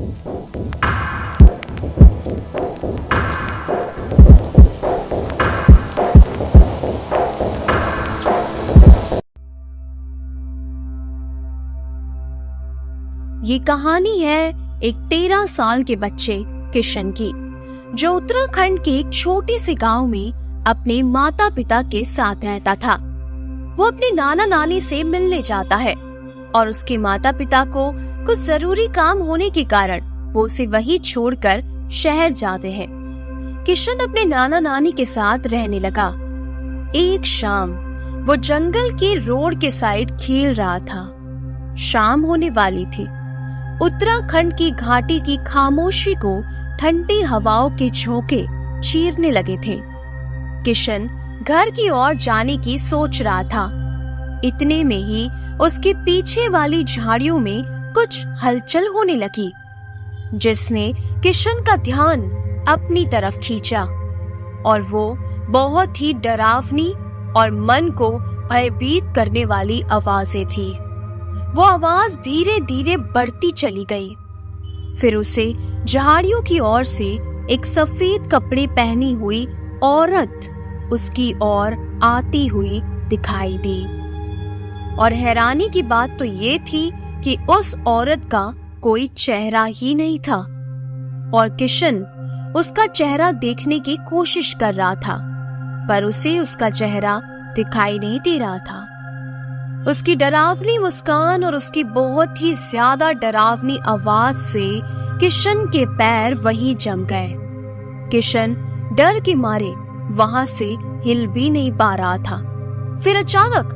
ये कहानी है एक 13 साल के बच्चे किशन की, जो उत्तराखंड के एक छोटे से गांव में अपने माता पिता के साथ रहता था। वो अपने नाना नानी से मिलने जाता है और उसके माता पिता को कुछ जरूरी काम होने के कारण वो उसे वहीं छोड़कर शहर जाते हैं। किशन अपने नाना नानी के साथ रहने लगा। एक शाम वो जंगल के रोड के साइड खेल रहा था। शाम होने वाली थी। उत्तराखंड की घाटी की खामोशी को ठंडी हवाओं के झोंके चीरने लगे थे। किशन घर की ओर जाने की सोच रहा था। इतने में ही उसके पीछे वाली झाड़ियों में कुछ हलचल होने लगी, जिसने किशन का ध्यान अपनी तरफ खींचा। और वो बहुत ही डरावनी और मन को भयभीत करने वाली आवाजें थी। वो आवाज धीरे धीरे बढ़ती चली गई। फिर उसे झाड़ियों की ओर से एक सफेद कपड़े पहनी हुई औरत उसकी ओर आती हुई दिखाई दी। और हैरानी की बात तो ये थी कि उस औरत का कोई चेहरा ही नहीं था। और किशन उसका चेहरा देखने की कोशिश कर रहा था, पर उसे उसका चेहरा दिखाई नहीं दे रहा था। उसकी डरावनी मुस्कान और उसकी बहुत ही ज्यादा डरावनी आवाज से किशन के पैर वहीं जम गए। किशन डर के मारे वहां से हिल भी नहीं पा रहा था। फिर अचानक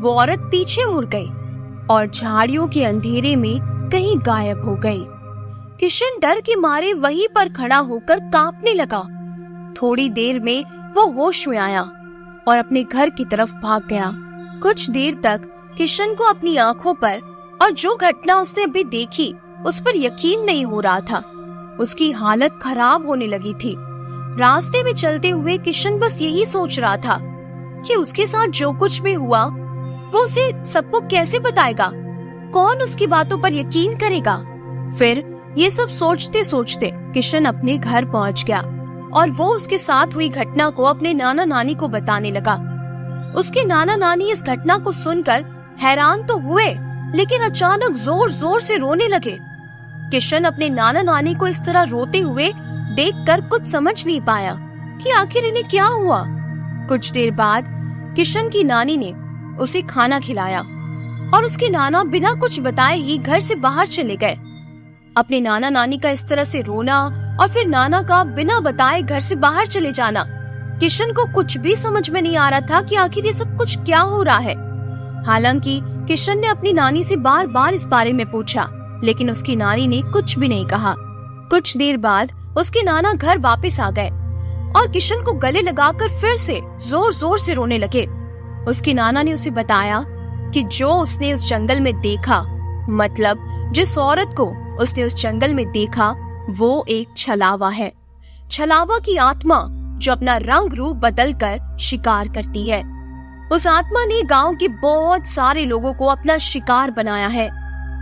वो औरत पीछे मुड़ गई और झाड़ियों के अंधेरे में कहीं गायब हो गई। किशन डर के मारे वहीं पर खड़ा होकर कांपने लगा। थोड़ी देर में वो होश में आया और अपने घर की तरफ भाग गया। कुछ देर तक किशन को अपनी आंखों पर और जो घटना उसने अभी देखी उस पर यकीन नहीं हो रहा था। उसकी हालत खराब होने लगी थी। रास्ते में चलते हुए किशन बस यही सोच रहा था कि उसके साथ जो कुछ भी हुआ वो उसे सबको कैसे बताएगा, कौन उसकी बातों पर यकीन करेगा। फिर ये सब सोचते सोचते किशन अपने घर पहुंच गया और वो उसके साथ हुई घटना को अपने नाना नानी को बताने लगा। उसके नाना नानी इस घटना को सुनकर हैरान तो हुए, लेकिन अचानक जोर जोर से रोने लगे। किशन अपने नाना नानी को इस तरह रोते हुए देखकर कुछ समझ नहीं पाया कि आखिर इन्हें क्या हुआ। कुछ देर बाद किशन की नानी ने उसे खाना खिलाया और उसके नाना बिना कुछ बताए ही घर से बाहर चले गए। अपने नाना नानी का इस तरह से रोना और फिर नाना का बिना बताए घर से बाहर चले जाना, किशन को कुछ भी समझ में नहीं आ रहा था कि आखिर ये सब कुछ क्या हो रहा है। हालांकि किशन ने अपनी नानी से बार बार इस बारे में पूछा, लेकिन उसकी नानी ने कुछ भी नहीं कहा। कुछ देर बाद उसके नाना घर वापस आ गए और किशन को गले लगाकर फिर से जोर जोर से रोने लगे। उसकी नाना ने उसे बताया कि जो उसने उस जंगल में देखा, मतलब जिस औरत को उसने उस जंगल में देखा, वो एक छलावा है। छलावा की आत्मा जो अपना रंग रूप बदलकर शिकार करती है। उस आत्मा ने गांव के बहुत सारे लोगों को अपना शिकार बनाया है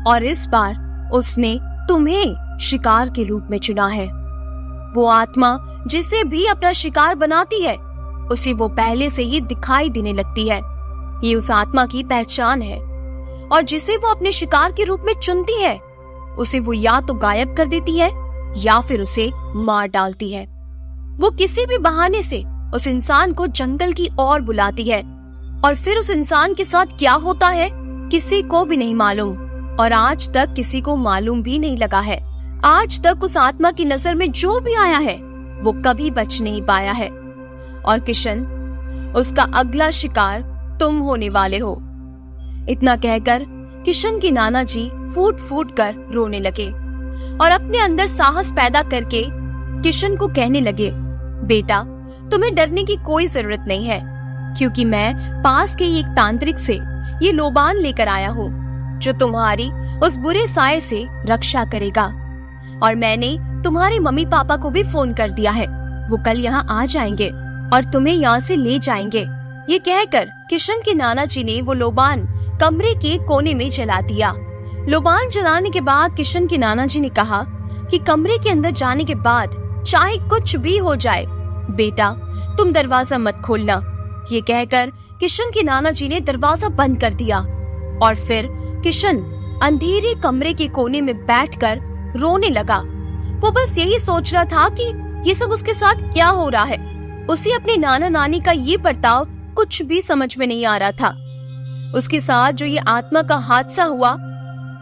और इस बार उसने तुम्हें शिकार के रूप में चुना है। वो आत्मा जिसे भी अपना शिकार बनाती है, उसे वो पहले से ही दिखाई देने लगती है। ये उस आत्मा की पहचान है। और जिसे वो अपने शिकार के रूप में चुनती है, उसे वो या तो गायब कर देती है या फिर उसे मार डालती है। वो किसी भी बहाने से उस इंसान को जंगल की ओर बुलाती है और फिर उस इंसान के साथ क्या होता है किसी को भी नहीं मालूम, और आज तक किसी को मालूम भी नहीं लगा है। आज तक उस आत्मा की नजर में जो भी आया है वो कभी बच नहीं पाया है। और किशन, उसका अगला शिकार तुम होने वाले हो। इतना कहकर किशन के नाना जी फूट फूट कर रोने लगे और अपने अंदर साहस पैदा करके किशन को कहने लगे, बेटा तुम्हें डरने की कोई जरूरत नहीं है, क्योंकि मैं पास के ही एक तांत्रिक से ये लोबान लेकर आया हूँ जो तुम्हारी उस बुरे साये से रक्षा करेगा। और मैंने तुम्हारे मम्मी पापा को भी फोन कर दिया है, वो कल यहाँ आ जाएंगे और तुम्हें यहाँ से ले जाएंगे। ये कहकर किशन के नाना जी ने वो लोबान कमरे के कोने में जला दिया। लोबान जलाने के बाद किशन के नाना जी ने कहा कि कमरे के अंदर जाने के बाद चाहे कुछ भी हो जाए, बेटा तुम दरवाजा मत खोलना। ये कहकर किशन के नाना जी ने दरवाजा बंद कर दिया और फिर किशन अंधेरे कमरे के कोने में बैठकर रोने लगा। वो बस यही सोच रहा था कि ये सब उसके साथ क्या हो रहा है। उसे अपने नाना नानी का ये बर्ताव कुछ भी समझ में नहीं आ रहा था। उसके साथ जो ये आत्मा का हादसा हुआ,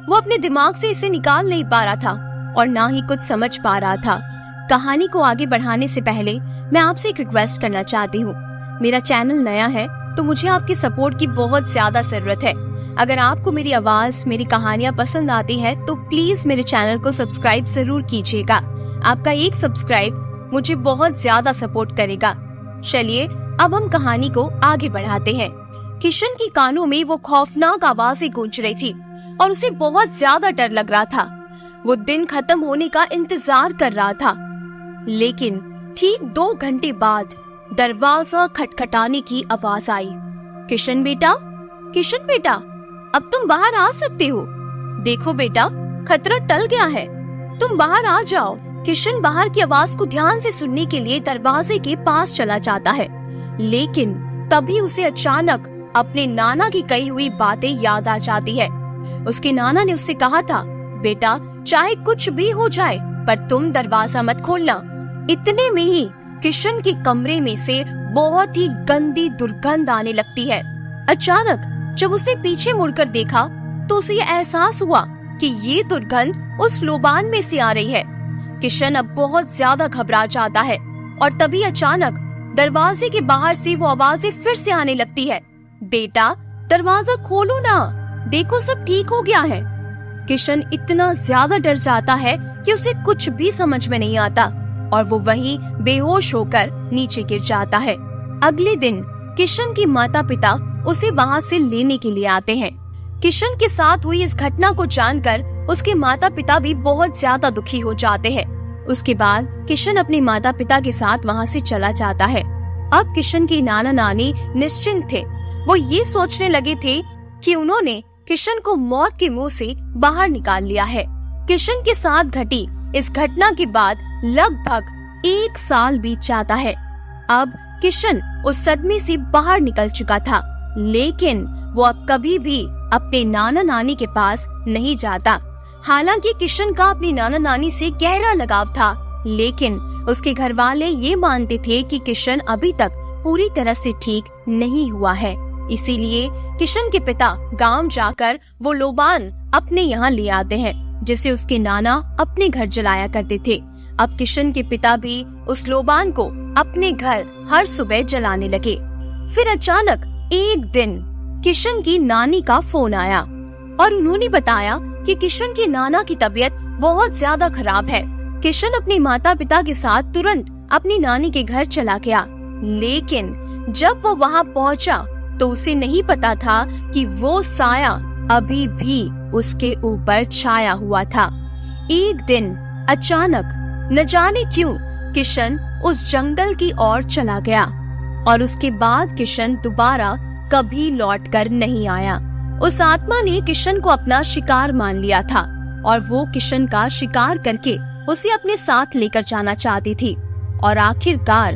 वो अपने दिमाग से इसे निकाल नहीं पा रहा था और ना ही कुछ समझ पा रहा था। कहानी को आगे बढ़ाने से पहले मैं आपसे एक रिक्वेस्ट करना चाहती हूँ। मेरा चैनल नया है तो मुझे आपके सपोर्ट की बहुत ज्यादा जरूरत है। अगर आपको मेरी आवाज, मेरी कहानियाँ पसंद आती है तो प्लीज मेरे चैनल को सब्सक्राइब जरूर कीजिएगा। आपका एक सब्सक्राइब मुझे बहुत ज्यादा सपोर्ट करेगा। चलिए अब हम कहानी को आगे बढ़ाते हैं। किशन के कानों में वो खौफनाक आवाजें गूंज रही थी और उसे बहुत ज्यादा डर लग रहा था। वो दिन खत्म होने का इंतजार कर रहा था, लेकिन ठीक 2 घंटे बाद दरवाजा खटखटाने की आवाज आई। किशन बेटा, किशन बेटा, अब तुम बाहर आ सकते हो। देखो बेटा, खतरा टल गया है, तुम बाहर आ जाओ। किशन बाहर की आवाज को ध्यान से सुनने के लिए दरवाजे के पास चला जाता है, लेकिन तभी उसे अचानक अपने नाना की कही हुई बातें याद आ जाती है। उसके नाना ने उससे कहा था, बेटा चाहे कुछ भी हो जाए पर तुम दरवाजा मत खोलना। इतने में ही किशन के कमरे में से बहुत ही गंदी दुर्गंध आने लगती है। अचानक जब उसने पीछे मुड़कर देखा तो उसे ये एहसास हुआ कि ये दुर्गंध उस लोबान में से आ रही है। किशन अब बहुत ज्यादा घबरा जाता है और तभी अचानक दरवाजे के बाहर से वो आवाजें फिर से आने लगती है, बेटा दरवाजा खोलो ना, देखो सब ठीक हो गया है। किशन इतना ज्यादा डर जाता है कि उसे कुछ भी समझ में नहीं आता और वो वहीं बेहोश होकर नीचे गिर जाता है। अगले दिन किशन के माता पिता उसे वहाँ से लेने के लिए आते हैं। किशन के साथ हुई इस घटना को जानकर उसके माता पिता भी बहुत ज्यादा दुखी हो जाते हैं। उसके बाद किशन अपने माता पिता के साथ वहाँ से चला जाता है। अब किशन के नाना नानी निश्चिंत थे। वो ये सोचने लगे थे कि उन्होंने किशन को मौत के मुंह से बाहर निकाल लिया है। किशन के साथ घटी इस घटना के बाद लगभग 1 साल बीत जाता है। अब किशन उस सदमे से बाहर निकल चुका था, लेकिन वो अब कभी भी अपने नाना नानी के पास नहीं जाता। हालांकि किशन का अपनी नाना नानी से गहरा लगाव था, लेकिन उसके घर वाले ये मानते थे कि किशन अभी तक पूरी तरह से ठीक नहीं हुआ है। इसीलिए किशन के पिता गांव जाकर वो लोबान अपने यहाँ ले आते हैं, जिसे उसके नाना अपने घर जलाया करते थे। अब किशन के पिता भी उस लोबान को अपने घर हर सुबह जलाने लगे। फिर अचानक एक दिन किशन की नानी का फोन आया और उन्होंने बताया कि किशन के नाना की तबीयत बहुत ज्यादा खराब है। किशन अपने माता पिता के साथ तुरंत अपनी नानी के घर चला गया, लेकिन जब वो वहाँ पहुँचा तो उसे नहीं पता था कि वो साया अभी भी उसके ऊपर छाया हुआ था। एक दिन अचानक न जाने क्यों किशन उस जंगल की ओर चला गया और उसके बाद किशन दोबारा कभी लौटकर नहीं आया। उस आत्मा ने किशन को अपना शिकार मान लिया था और वो किशन का शिकार करके उसे अपने साथ लेकर जाना चाहती थी और आखिरकार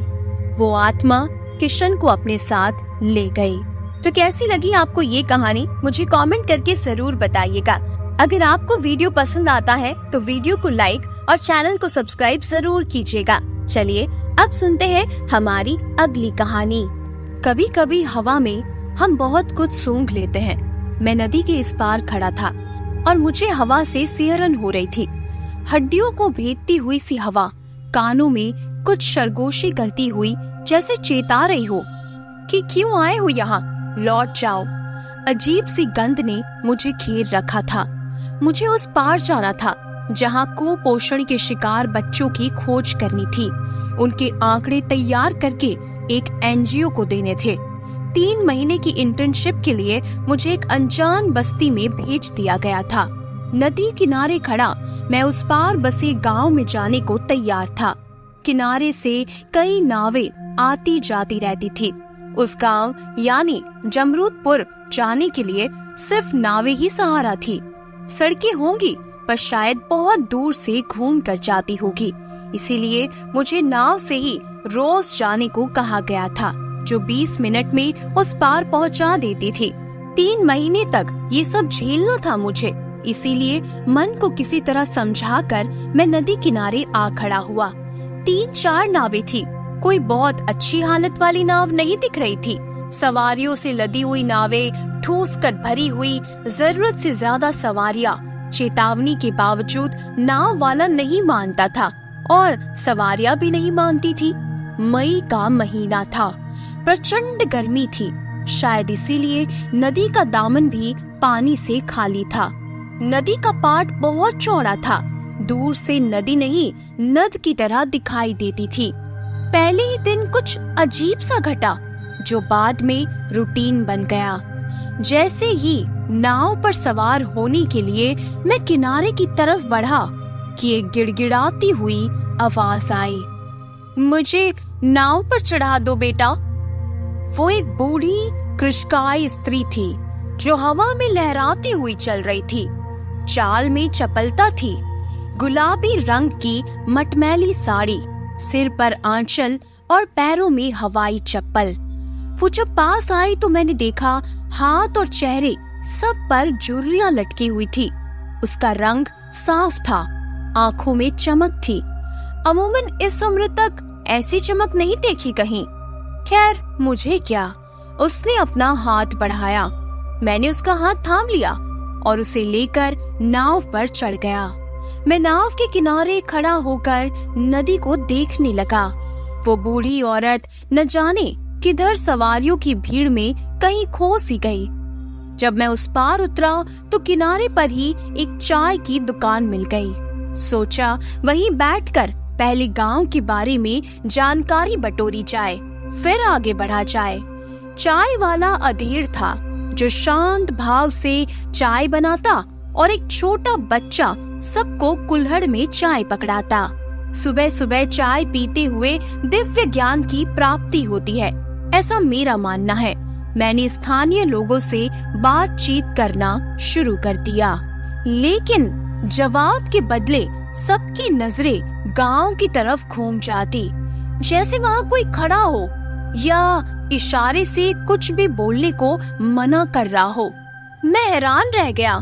वो आत्मा किशन को अपने साथ ले गई। तो कैसी लगी आपको ये कहानी, मुझे कमेंट करके जरूर बताइएगा। अगर आपको वीडियो पसंद आता है तो वीडियो को लाइक और चैनल को सब्सक्राइब जरूर कीजिएगा। चलिए अब सुनते हैं हमारी अगली कहानी। कभी कभी हवा में हम बहुत कुछ सूंघ लेते हैं। मैं नदी के इस पार खड़ा था और मुझे हवा से सिहरन हो रही थी। हड्डियों को भेदती हुई सी हवा कानों में कुछ सरगोशी करती हुई जैसे चेता रही हो कि क्यों आए हो यहाँ, लौट जाओ। अजीब सी गंध ने मुझे घेर रखा था। मुझे उस पार जाना था जहाँ कुपोषण के शिकार बच्चों की खोज करनी थी। उनके आंकड़े तैयार करके एक एनजीओ को देने थे। 3 महीने की इंटर्नशिप के लिए मुझे एक अनजान बस्ती में भेज दिया गया था। नदी किनारे खड़ा मैं उस पार बसे गांव में जाने को तैयार था। किनारे से कई नावें आती जाती रहती थी। उस गांव यानी जमरूदपुर जाने के लिए सिर्फ नावें ही सहारा थी। सड़कें होंगी पर शायद बहुत दूर से घूम कर जाती होगी, इसीलिए मुझे नाव से ही रोज जाने को कहा गया था, जो 20 मिनट में उस पार पहुंचा देती थी। 3 महीने तक ये सब झेलना था मुझे, इसीलिए मन को किसी तरह समझाकर मैं नदी किनारे आ खड़ा हुआ। 3-4 नावें थी, कोई बहुत अच्छी हालत वाली नाव नहीं दिख रही थी। सवारियों से लदी हुई नावें, ठूस कर भरी हुई, जरूरत से ज्यादा सवारियां। चेतावनी के बावजूद नाव वाला नहीं मानता था और सवारियां भी नहीं मानती थी। मई का महीना था, प्रचंड गर्मी थी, शायद इसीलिए नदी का दामन भी पानी से खाली था। नदी का पाट बहुत चौड़ा था, दूर से नदी नहीं नद की तरह दिखाई देती थी। पहले ही दिन कुछ अजीब सा घटा, जो बाद में रूटीन बन गया। जैसे ही नाव पर सवार होने के लिए मैं किनारे की तरफ बढ़ा कि एक गिड़गिड़ाती हुई आवाज आई, मुझे नाव पर चढ़ा दो बेटा। वो एक बूढ़ी कृशकाय स्त्री थी जो हवा में लहराती हुई चल रही थी। चाल में चपलता थी, गुलाबी रंग की मटमैली साड़ी, सिर पर आंचल और पैरों में हवाई चप्पल। वो जब पास आई तो मैंने देखा हाथ और चेहरे सब पर झुर्रियां लटकी हुई थी। उसका रंग साफ था, आंखों में चमक थी। अमूमन इस उम्र तक ऐसी चमक नहीं देखी कहीं। खैर मुझे क्या, उसने अपना हाथ बढ़ाया, मैंने उसका हाथ थाम लिया और उसे लेकर नाव पर चढ़ गया। मैं नाव के किनारे खड़ा होकर नदी को देखने लगा। वो बूढ़ी औरत न जाने किधर सवारियों की भीड़ में कहीं खो सी गई। जब मैं उस पार उतरा तो किनारे पर ही एक चाय की दुकान मिल गई। सोचा वहीं बैठकर पहले गांव के बारे में जानकारी बटोरी जाए, फिर आगे बढ़ा जाए। चाय वाला अधेड़ था जो शांत भाव से चाय बनाता और एक छोटा बच्चा सबको कुल्हड़ में चाय पकड़ाता। सुबह सुबह चाय पीते हुए दिव्य ज्ञान की प्राप्ति होती है, ऐसा मेरा मानना है। मैंने स्थानीय लोगों से बातचीत करना शुरू कर दिया, लेकिन जवाब के बदले सबकी नजरें गांव की तरफ घूम जाती, जैसे वहाँ कोई खड़ा हो या इशारे से कुछ भी बोलने को मना कर रहा हो। मैं हैरान रह गया,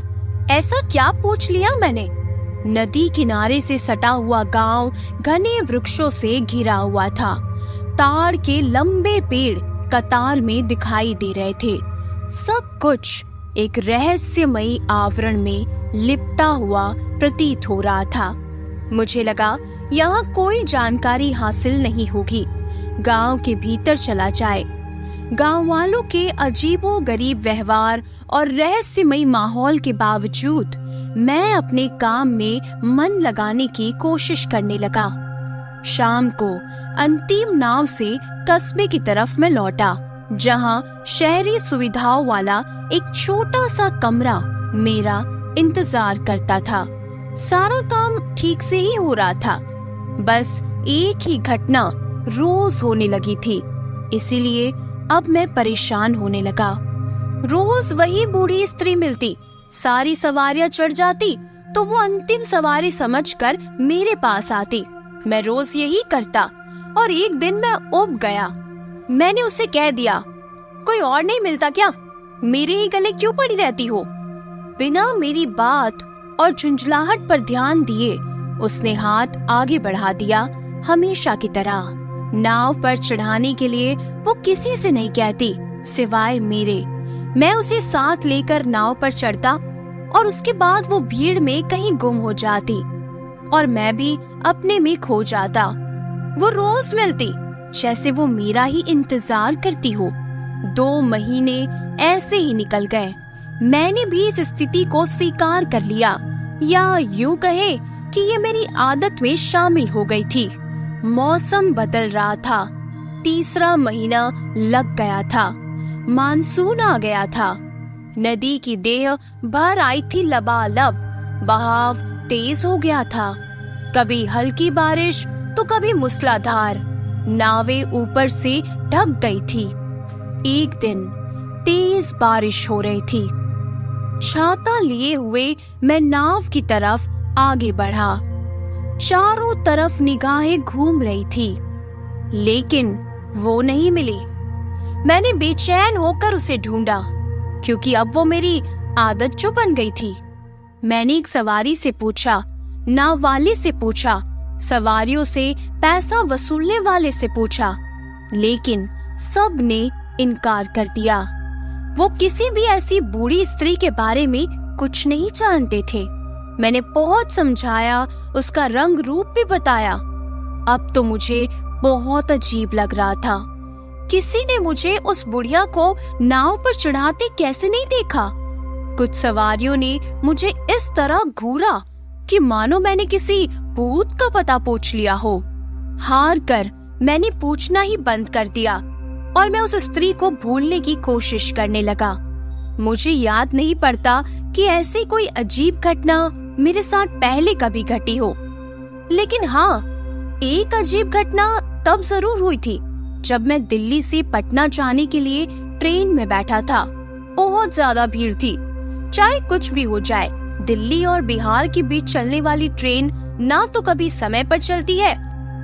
ऐसा क्या पूछ लिया मैंने। नदी किनारे से सटा हुआ गांव घने वृक्षों से घिरा हुआ था। ताड़ के लंबे पेड़ कतार में दिखाई दे रहे थे। सब कुछ एक रहस्यमयी आवरण में लिपटा हुआ प्रतीत हो रहा था। मुझे लगा यहाँ कोई जानकारी हासिल नहीं होगी, गांव के भीतर चला जाए। गांव वालों के अजीबोगरीब व्यवहार और रहस्यमयी माहौल के बावजूद मैं अपने काम में मन लगाने की कोशिश करने लगा। शाम को अंतिम नाव से कस्बे की तरफ मैं लौटा, जहां शहरी सुविधाओं वाला एक छोटा सा कमरा मेरा इंतजार करता था। सारा काम ठीक से ही हो रहा था, बस एक ही घटना रोज होने लगी थी, इसीलिए अब मैं परेशान होने लगा। रोज वही बूढ़ी स्त्री मिलती, सारी सवारियां चढ़ जाती तो वो अंतिम सवारी समझकर मेरे पास आती। मैं रोज यही करता और एक दिन मैं ऊब गया। मैंने उसे कह दिया, कोई और नहीं मिलता क्या? मेरे ही गले क्यों पड़ी रहती हो? बिना मेरी बात और झुंझलाहट पर ध्यान दिए उसने हाथ आगे बढ़ा दिया, हमेशा की तरह। नाव पर चढ़ाने के लिए वो किसी से नहीं कहती सिवाय मेरे। मैं उसे साथ लेकर नाव पर चढ़ता और उसके बाद वो भीड़ में कहीं गुम हो जाती और मैं भी अपने में खो जाता। वो रोज मिलती, जैसे वो मेरा ही इंतजार करती हो। 2 महीने ऐसे ही निकल गए। मैंने भी इस स्थिति को स्वीकार कर लिया, या यूं कहे कि ये मेरी आदत में शामिल हो गई थी। मौसम बदल रहा था, 3रा महीना लग गया था, मानसून आ गया था। नदी की देह भर आई थी लबालब, बहाव तेज हो गया था, कभी हल्की बारिश तो कभी मूसलाधार। नावें ऊपर से ढक गई थी। एक दिन तेज बारिश हो रही थी। छाता लिए हुए मैं नाव की तरफ आगे बढ़ा। चारों तरफ निगाहें घूम रही थी, लेकिन वो नहीं मिली। मैंने बेचैन होकर उसे ढूंढा, क्योंकि अब वो मेरी आदत जो बन गई थी। मैंने एक सवारी से पूछा, नाव वाले से पूछा, सवारियों से पैसा वसूलने वाले से पूछा, लेकिन सब ने इनकार कर दिया। वो किसी भी ऐसी बूढ़ी स्त्री के बारे में कुछ नहीं जानते थे। मैंने बहुत समझाया, उसका रंग रूप भी बताया। अब तो मुझे बहुत अजीब लग रहा था। किसी ने मुझे उस बुढ़िया को नाव पर चढ़ाते कैसे नहीं देखा। कुछ सवारियों ने मुझे इस तरह घूरा कि मानो मैंने किसी भूत का पता पूछ लिया हो। हार कर मैंने पूछना ही बंद कर दिया और मैं उस स्त्री को भूलने की कोशिश करने लगा। मुझे याद नहीं पड़ता कि ऐसी कोई अजीब घटना मेरे साथ पहले कभी घटी हो, लेकिन हाँ, एक अजीब घटना तब जरूर हुई थी जब मैं दिल्ली से पटना जाने के लिए ट्रेन में बैठा था। बहुत ज्यादा भीड़ थी। चाहे कुछ भी हो जाए, दिल्ली और बिहार के बीच चलने वाली ट्रेन ना तो कभी समय पर चलती है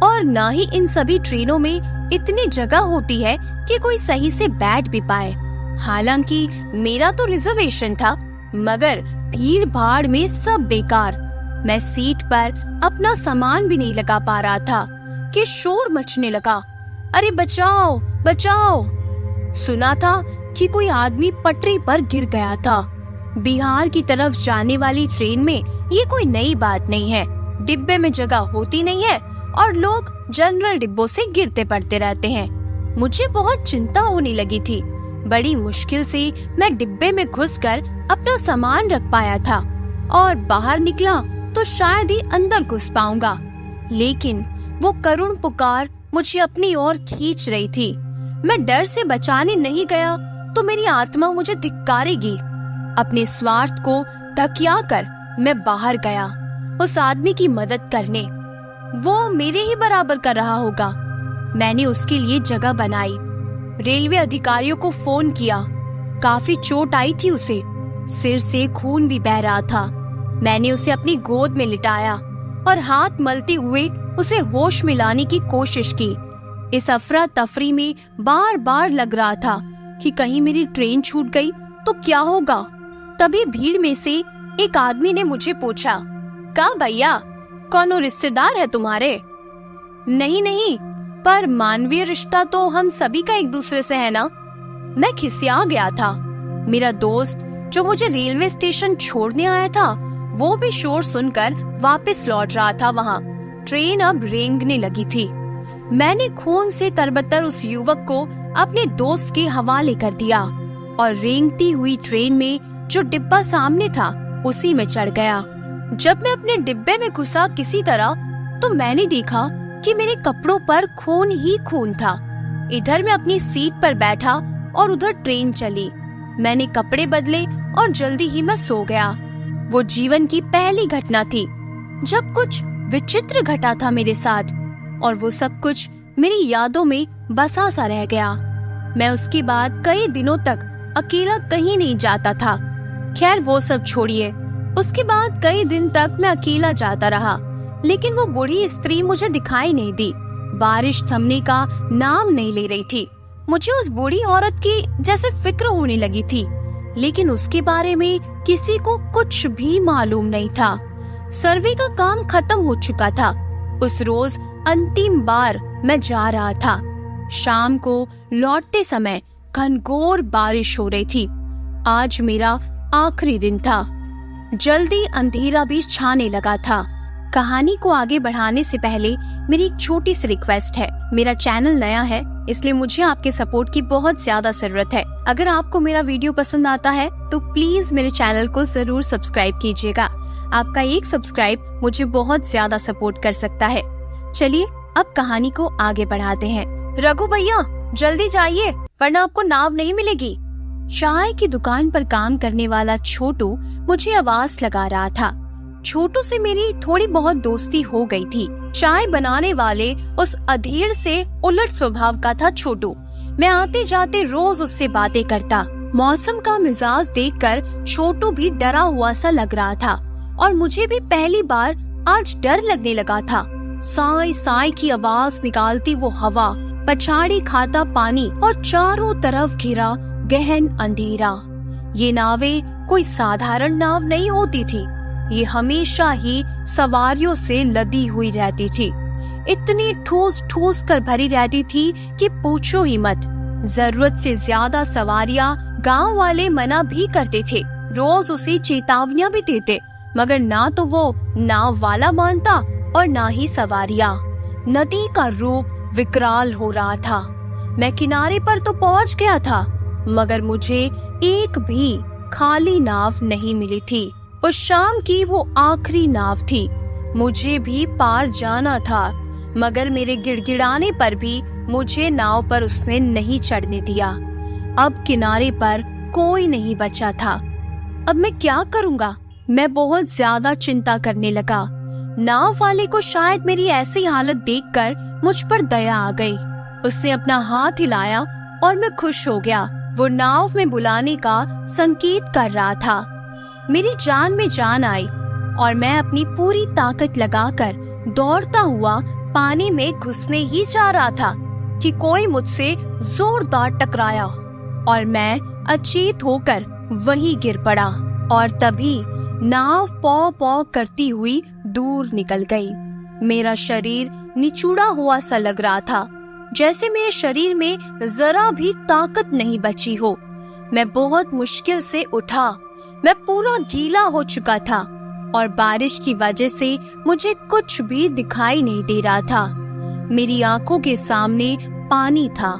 और ना ही इन सभी ट्रेनों में इतनी जगह होती है कि कोई सही से बैठ भी पाए। हालांकि मेरा तो रिजर्वेशन था, मगर भीड़ भाड़ में सब बेकार। मैं सीट पर अपना सामान भी नहीं लगा पा रहा था कि शोर मचने लगा। अरे बचाओ बचाओ! सुना था कि कोई आदमी पटरी पर गिर गया था। बिहार की तरफ जाने वाली ट्रेन में ये कोई नई बात नहीं है। डिब्बे में जगह होती नहीं है और लोग जनरल डिब्बों से गिरते पड़ते रहते हैं। मुझे बहुत चिंता होने लगी थी। बड़ी मुश्किल से मैं डिब्बे में घुसकर अपना सामान रख पाया था और बाहर निकला तो शायद ही अंदर घुस पाऊंगा, लेकिन वो करुण पुकार मुझे अपनी ओर खींच रही थी। मैं डर से बचाने नहीं गया तो मेरी आत्मा मुझे धिक्कारेगी। अपने स्वार्थ को धकिया कर मैं बाहर गया उस आदमी की मदद करने। वो मेरे ही बराबर कर रहा होगा। मैंने उसके लिए जगह बनाई। रेलवे अधिकारियों को फोन किया। काफी चोट आई थी उसे, सिर से खून भी बह रहा था। मैंने उसे अपनी गोद में लिटाया और हाथ मलते हुए उसे होश में लाने की कोशिश की। इस अफरा तफरी में बार बार लग रहा था कि कहीं मेरी ट्रेन छूट गई तो क्या होगा। तभी भीड़ में से एक आदमी ने मुझे पूछा, का भैया, कौनो रिश्तेदार है तुम्हारे? नहीं नहीं, पर मानवीय रिश्ता तो हम सभी का एक दूसरे से है ना। मैं खिसिया गया था। मेरा दोस्त जो मुझे रेलवे स्टेशन छोड़ने आया था, वो भी शोर सुनकर वापस लौट रहा था वहाँ। ट्रेन अब रेंगने लगी थी। मैंने खून से तरबतर उस युवक को अपने दोस्त के हवाले कर दिया और रेंगती हुई ट्रेन में जो डिब्बा सामने था उसी में चढ़ गया। जब मैं अपने डिब्बे में घुसा किसी तरह, तो मैंने देखा कि मेरे कपड़ों पर खून ही खून था। इधर मैं अपनी सीट पर बैठा और उधर ट्रेन चली। मैंने कपड़े बदले और जल्दी ही मैं सो गया। वो जीवन की पहली घटना थी जब कुछ विचित्र घटा था मेरे साथ, और वो सब कुछ मेरी यादों में बसा सा रह गया। मैं उसके बाद कई दिनों तक अकेला कहीं नहीं जाता था। खैर वो सब छोड़िए। उसके बाद कई दिन तक मैं अकेला जाता रहा, लेकिन वो बूढ़ी स्त्री मुझे दिखाई नहीं दी। बारिश थमने का नाम नहीं ले रही थी। मुझे उस बूढ़ी औरत की जैसे फिक्र होने लगी थी, लेकिन उसके बारे में किसी को कुछ भी मालूम नहीं था। सर्वे का काम खत्म हो चुका था। उस रोज अंतिम बार मैं जा रहा था। शाम को लौटते समय घनघोर बारिश हो रही थी। आज मेरा आखिरी दिन था। जल्दी अंधेरा भी छाने लगा था। कहानी को आगे बढ़ाने से पहले मेरी एक छोटी सी रिक्वेस्ट है। मेरा चैनल नया है, इसलिए मुझे आपके सपोर्ट की बहुत ज्यादा जरूरत है। अगर आपको मेरा वीडियो पसंद आता है तो प्लीज मेरे चैनल को जरूर सब्सक्राइब कीजिएगा। आपका एक सब्सक्राइब मुझे बहुत ज्यादा सपोर्ट कर सकता है। चलिए अब कहानी को आगे बढ़ाते हैं। रघु भैया जल्दी जाइए, वरना आपको नाव नहीं मिलेगी। चाय की दुकान पर काम करने वाला छोटू मुझे आवाज लगा रहा था। छोटू से मेरी थोड़ी बहुत दोस्ती हो गई थी। चाय बनाने वाले उस अधीर से उलट स्वभाव का था छोटू। मैं आते जाते रोज उससे बातें करता। मौसम का मिजाज देखकर छोटू भी डरा हुआ सा लग रहा था। और मुझे भी पहली बार आज डर लगने लगा था। साई साई की आवाज निकालती वो हवा, पछाड़ी खाता पानी और चारों तरफ घिरा गहन अंधेरा। ये नावें कोई साधारण नाव नहीं होती थी, ये हमेशा ही सवारियों से लदी हुई रहती थी। इतनी ठूस ठूस कर भरी रहती थी कि पूछो ही मत। जरूरत से ज्यादा सवारियां गांव वाले मना भी करते थे, रोज उसे चेतावनियां भी देते, मगर ना तो वो नाव वाला मानता और ना ही सवारियां। नदी का रूप विकराल हो रहा था। मैं किनारे पर तो पहुंच गया था, मगर मुझे एक भी खाली नाव नहीं मिली थी। उस शाम की वो आखिरी नाव थी। मुझे भी पार जाना था, मगर मेरे गिड़गिड़ाने पर भी मुझे नाव पर उसने नहीं चढ़ने दिया। अब किनारे पर कोई नहीं बचा था। अब मैं क्या करूँगा? मैं बहुत ज्यादा चिंता करने लगा। नाव वाले को शायद मेरी ऐसी हालत देखकर मुझ पर दया आ गई। उसने अपना हाथ हिलाया और मैं खुश हो गया। वो नाव में बुलाने का संकेत कर रहा था। मेरी जान में जान आई और मैं अपनी पूरी ताकत लगाकर दौड़ता हुआ पानी में घुसने ही जा रहा था कि कोई मुझसे जोरदार टकराया और मैं अचेत होकर वहीं गिर पड़ा। और तभी नाव पौ पौ करती हुई दूर निकल गई। मेरा शरीर निचुड़ा हुआ सा लग रहा था, जैसे मेरे शरीर में जरा भी ताकत नहीं बची हो। मैं बहुत मुश्किल से उठा। मैं पूरा गीला हो चुका था और बारिश की वजह से मुझे कुछ भी दिखाई नहीं दे रहा था। मेरी आंखों के सामने पानी था,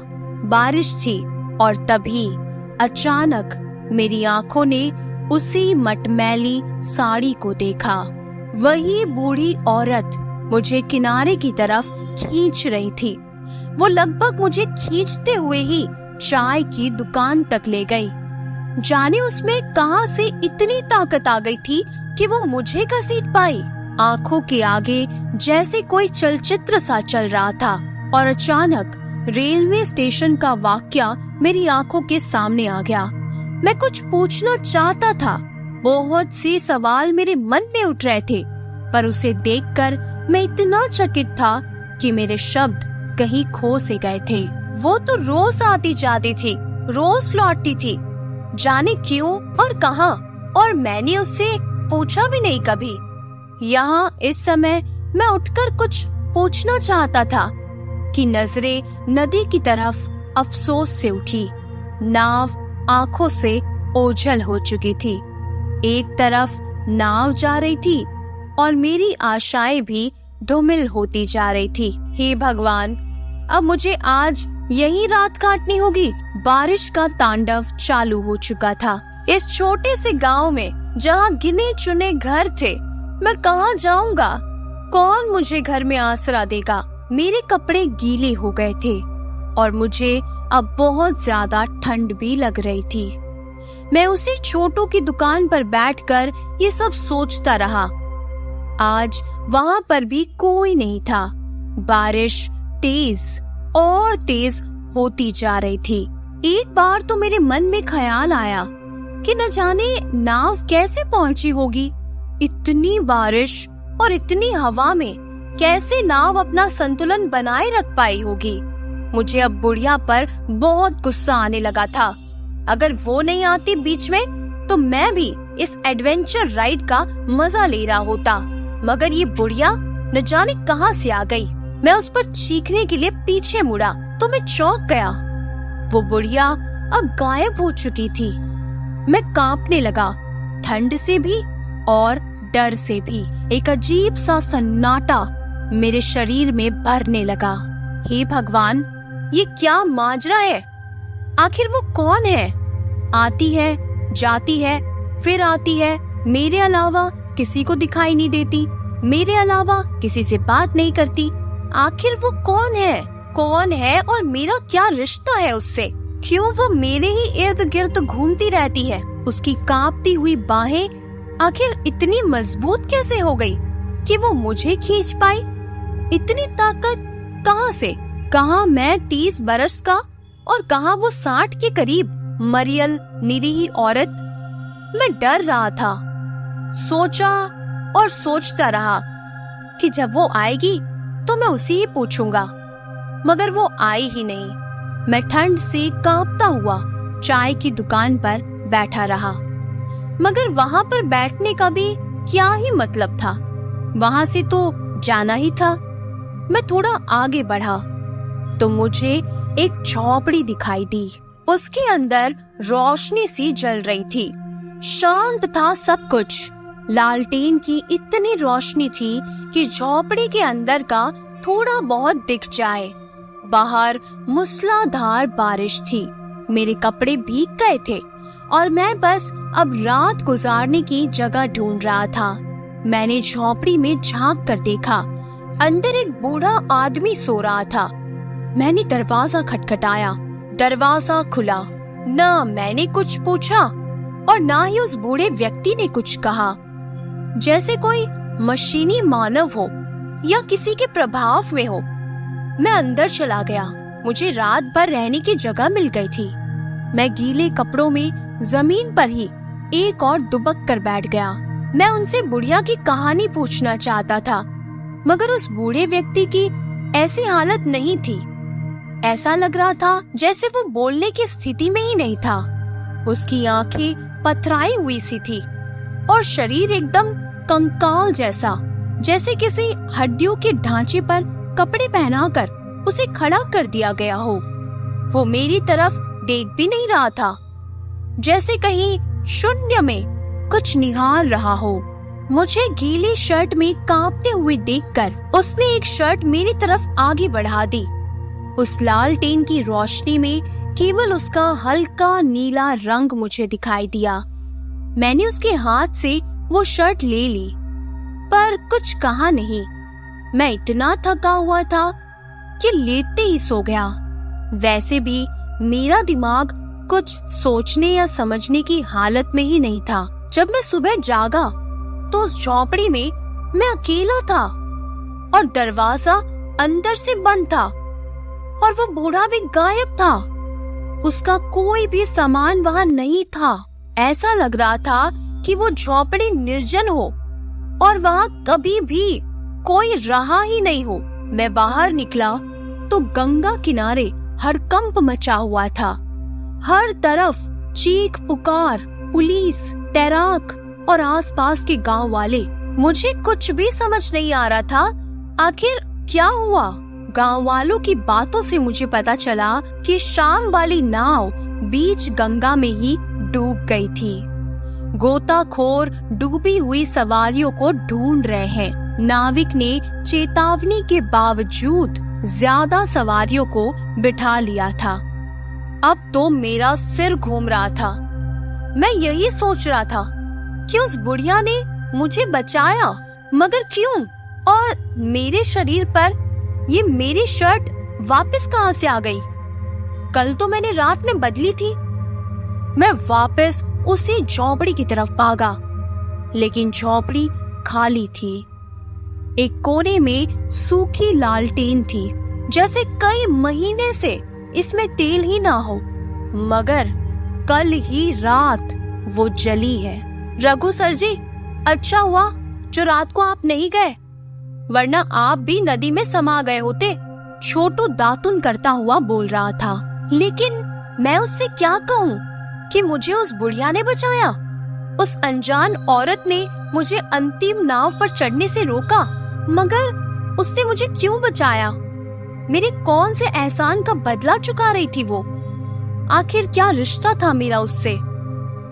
बारिश थी और तभी अचानक मेरी आंखों ने उसी मटमैली साड़ी को देखा। वही बूढ़ी औरत मुझे किनारे की तरफ खींच रही थी। वो लगभग मुझे खींचते हुए ही चाय की दुकान तक ले गई। जाने उसमें कहां से इतनी ताकत आ गई थी कि वो मुझे घसीट पाई। आंखों के आगे जैसे कोई चलचित्र सा चल रहा था और अचानक रेलवे स्टेशन का वाकया मेरी आंखों के सामने आ गया। मैं कुछ पूछना चाहता था, बहुत से सवाल मेरे मन में उठ रहे थे, पर उसे देखकर मैं इतना चकित था कि मेरे शब्द कहीं खो से गए थे। वो तो रोज आती जाती थी, रोज लौटती थी, जाने क्यों और कहां, और मैंने उससे पूछा भी नहीं कभी। यहाँ इस समय मैं उठकर कुछ पूछना चाहता था कि नजरें नदी की तरफ अफसोस से उठी। नाव आंखों से ओझल हो चुकी थी। एक तरफ नाव जा रही थी और मेरी आशाएं भी धूमिल होती जा रही थी। हे भगवान, अब मुझे आज यही रात काटनी होगी। बारिश का तांडव चालू हो चुका था। इस छोटे से गांव में जहां गिने चुने घर थे, मैं कहां जाऊंगा? कौन मुझे घर में आसरा देगा? मेरे कपड़े गीले हो गए थे और मुझे अब बहुत ज्यादा ठंड भी लग रही थी। मैं उसी छोटू की दुकान पर बैठकर ये सब सोचता रहा। आज वहां पर भी कोई नहीं था। बारिश तेज और तेज होती जा रही थी। एक बार तो मेरे मन में ख्याल आया कि न जाने नाव कैसे पहुंची होगी। इतनी बारिश और इतनी हवा में कैसे नाव अपना संतुलन बनाए रख पाई होगी। मुझे अब बुढ़िया पर बहुत गुस्सा आने लगा था। अगर वो नहीं आती बीच में तो मैं भी इस एडवेंचर राइड का मजा ले रहा होता, मगर ये बुढ़िया न जाने कहां से आ गई। मैं उस पर चीखने के लिए पीछे मुड़ा तो मैं चौंक गया। वो बुढ़िया अब गायब हो चुकी थी। मैं कांपने लगा, ठंड से भी और डर से भी। एक अजीब सा सन्नाटा मेरे शरीर में भरने लगा। हे भगवान, ये क्या माजरा है? आखिर वो कौन है? आती है, जाती है, फिर आती है, मेरे अलावा किसी को दिखाई नहीं देती, मेरे अलावा किसी से बात नहीं करती। आखिर वो कौन है? कौन है और मेरा क्या रिश्ता है उससे? क्यों वो मेरे ही इर्द गिर्द घूमती रहती है? उसकी कांपती हुई बाहें आखिर इतनी मजबूत कैसे हो गई कि वो मुझे खींच पाई? इतनी ताकत कहां से? कहां मैं 30 बरस का और कहां वो 60 के करीब मरियल निरीह औरत? मैं डर रहा था। सोचा और सोचता रहा कि जब वो आएगी तो मैं उसे ही पूछूंगा, मगर वो आई ही नहीं। मैं ठंड से कांपता हुआ चाय की दुकान पर बैठा रहा, मगर वहां पर बैठने का भी क्या ही मतलब था, वहां से तो जाना ही था। मैं थोड़ा आगे बढ़ा तो मुझे एक झोपड़ी दिखाई दी। उसके अंदर रोशनी सी जल रही थी, शांत था सब कुछ। लालटेन की इतनी रोशनी थी कि झोपड़ी के अंदर का थोड़ा बहुत दिख जाए। बाहर मूसलाधार बारिश थी, मेरे कपड़े भीग गए थे और मैं बस अब रात गुजारने की जगह ढूंढ रहा था। मैंने झोपड़ी में झांक कर देखा, अंदर एक बूढ़ा आदमी सो रहा था। मैंने दरवाजा खटखटाया, दरवाजा खुला। ना मैंने कुछ पूछा और ना ही उस बूढ़े व्यक्ति ने कुछ कहा। जैसे कोई मशीनी मानव हो या किसी के प्रभाव में हो, मैं अंदर चला गया। मुझे रात भर रहने की जगह मिल गई थी। मैं गीले कपड़ों में जमीन पर ही एक और दुबक कर बैठ गया। मैं उनसे बुढ़िया की कहानी पूछना चाहता था, मगर उस बूढ़े व्यक्ति की ऐसी हालत नहीं थी। ऐसा लग रहा था जैसे वो बोलने की स्थिति में ही नहीं था। उसकी आंखें पथराई हुई सी थी और शरीर एकदम कंकाल जैसा, जैसे किसी हड्डियों के ढांचे पर कपड़े पहनाकर उसे खड़ा कर दिया गया हो। वो मेरी तरफ देख भी नहीं रहा था, जैसे कहीं शून्य में कुछ निहार रहा हो। मुझे गीली शर्ट में कांपते हुए देखकर उसने एक शर्ट मेरी तरफ आगे बढ़ा दी। उस लालटेन की रोशनी में केवल उसका हल्का नीला रंग मुझे दिखाई दिया। मैंने उसके हाथ से वो शर्ट ले ली, पर कुछ कहा नहीं। मैं इतना थका हुआ था कि लेटते ही सो गया। वैसे भी मेरा दिमाग कुछ सोचने या समझने की हालत में ही नहीं था। जब मैं सुबह जागा तो उस झोपड़ी में मैं अकेला था और दरवाजा अंदर से बंद था और वो बूढ़ा भी गायब था। उसका कोई भी सामान वहां नहीं था। ऐसा लग रहा था कि वो झोपड़ी निर्जन हो और वहां कभी भी कोई रहा ही नहीं हो। मैं बाहर निकला तो गंगा किनारे हड़कंप मचा हुआ था। हर तरफ चीख पुकार, पुलिस, तैराक और आसपास के गांव वाले। मुझे कुछ भी समझ नहीं आ रहा था आखिर क्या हुआ। गांव वालों की बातों से मुझे पता चला कि शाम वाली नाव बीच गंगा में ही डूब गई थी। गोताखोर डूबी हुई सवारियों को ढूंढ रहे हैं। नाविक ने चेतावनी के बावजूद ज्यादा सवारियों को बिठा लिया था। अब तो मेरा सिर घूम रहा था। मैं यही सोच रहा था कि उस बुढ़िया ने मुझे बचाया, मगर क्यों? और मेरे शरीर पर ये मेरी शर्ट वापस कहां से आ गई? कल तो मैंने रात में बदली थी। मैं वापस उसी झोपड़ी की तरफ भागा, लेकिन झोपड़ी खाली थी। एक कोने में सूखी लालटेन थी, जैसे कई महीने से इसमें तेल ही ना हो, मगर कल ही रात वो जली है। रघु सर जी, अच्छा हुआ जो रात को आप नहीं गए, वरना आप भी नदी में समा गए होते। छोटू दातुन करता हुआ बोल रहा था। लेकिन मैं उससे क्या कहूँ कि मुझे उस बुढ़िया ने बचाया। उस अनजान औरत ने मुझे अंतिम नाव पर चढ़ने से रोका, मगर उसने मुझे क्यों बचाया? मेरे कौन से एहसान का बदला चुका रही थी वो? आखिर क्या रिश्ता था मेरा उससे?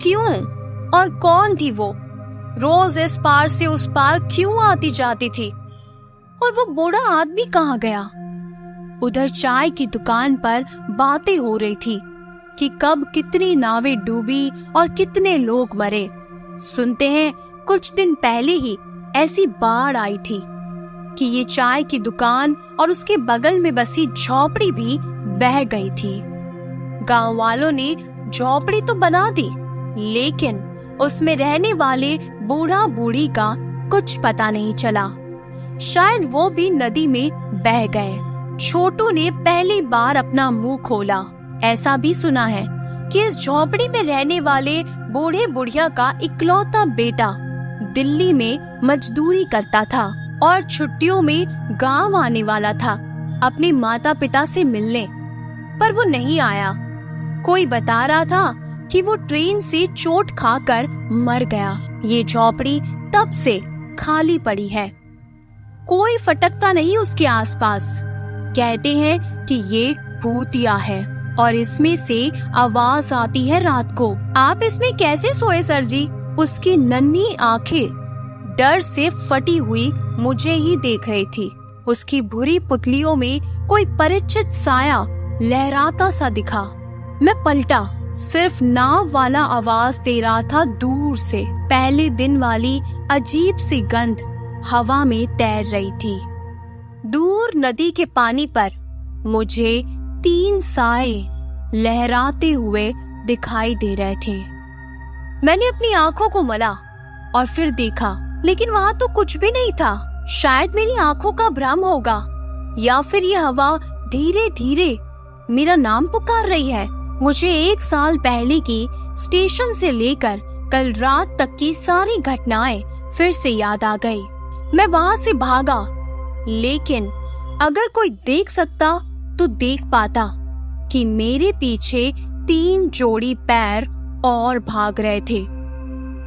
क्यों और कौन थी वो? रोज इस पार से उस पार क्यों आती जाती थी? और वो बूढ़ा आदमी कहाँ गया? उधर चाय की दुकान पर बातें हो रही थी कि कब कितनी नावें डूबी और कितने लोग मरे। सुनते हैं कुछ दिन पहले ही ऐसी बाढ़ आई थी कि ये चाय की दुकान और उसके बगल में बसी झोपड़ी भी बह गई थी। गांव वालों ने झोपड़ी तो बना दी, लेकिन उसमें रहने वाले बूढ़ा बूढ़ी का कुछ पता नहीं चला। शायद वो भी नदी में बह गए। छोटू ने पहली बार अपना मुंह खोला। ऐसा भी सुना है कि इस झोपड़ी में रहने वाले बूढ़े बुढ़िया का इकलौता बेटा दिल्ली में मजदूरी करता था और छुट्टियों में गांव आने वाला था अपने माता पिता से मिलने, पर वो नहीं आया। कोई बता रहा था कि वो ट्रेन से चोट खाकर मर गया। ये झोपड़ी तब से खाली पड़ी है, कोई फटकता नहीं उसके आसपास। कहते हैं कि ये भूतिया है और इसमें से आवाज आती है रात को। आप इसमें कैसे सोए सर जी? उसकी नन्ही आंखें डर से फटी हुई मुझे ही देख रही थी। उसकी भूरी पुतलियों में कोई परिचित साया लहराता सा दिखा। मैं पलटा, सिर्फ नाव वाला आवाज दे रहा था दूर से। पहले दिन वाली अजीब सी गंध हवा में तैर रही थी। दूर नदी के पानी पर मुझे 3 साए लहराते हुए दिखाई दे रहे थे। मैंने अपनी आंखों को मला और फिर देखा, लेकिन वहाँ तो कुछ भी नहीं था। शायद मेरी आंखों का भ्रम होगा, या फिर ये हवा धीरे धीरे मेरा नाम पुकार रही है। मुझे 1 साल पहले की स्टेशन से लेकर कल रात तक की सारी घटनाएं फिर से याद आ गई। मैं वहाँ से भागा, लेकिन अगर कोई देख सकता तो देख पाता कि मेरे पीछे 3 जोड़ी पैर और भाग रहे थे,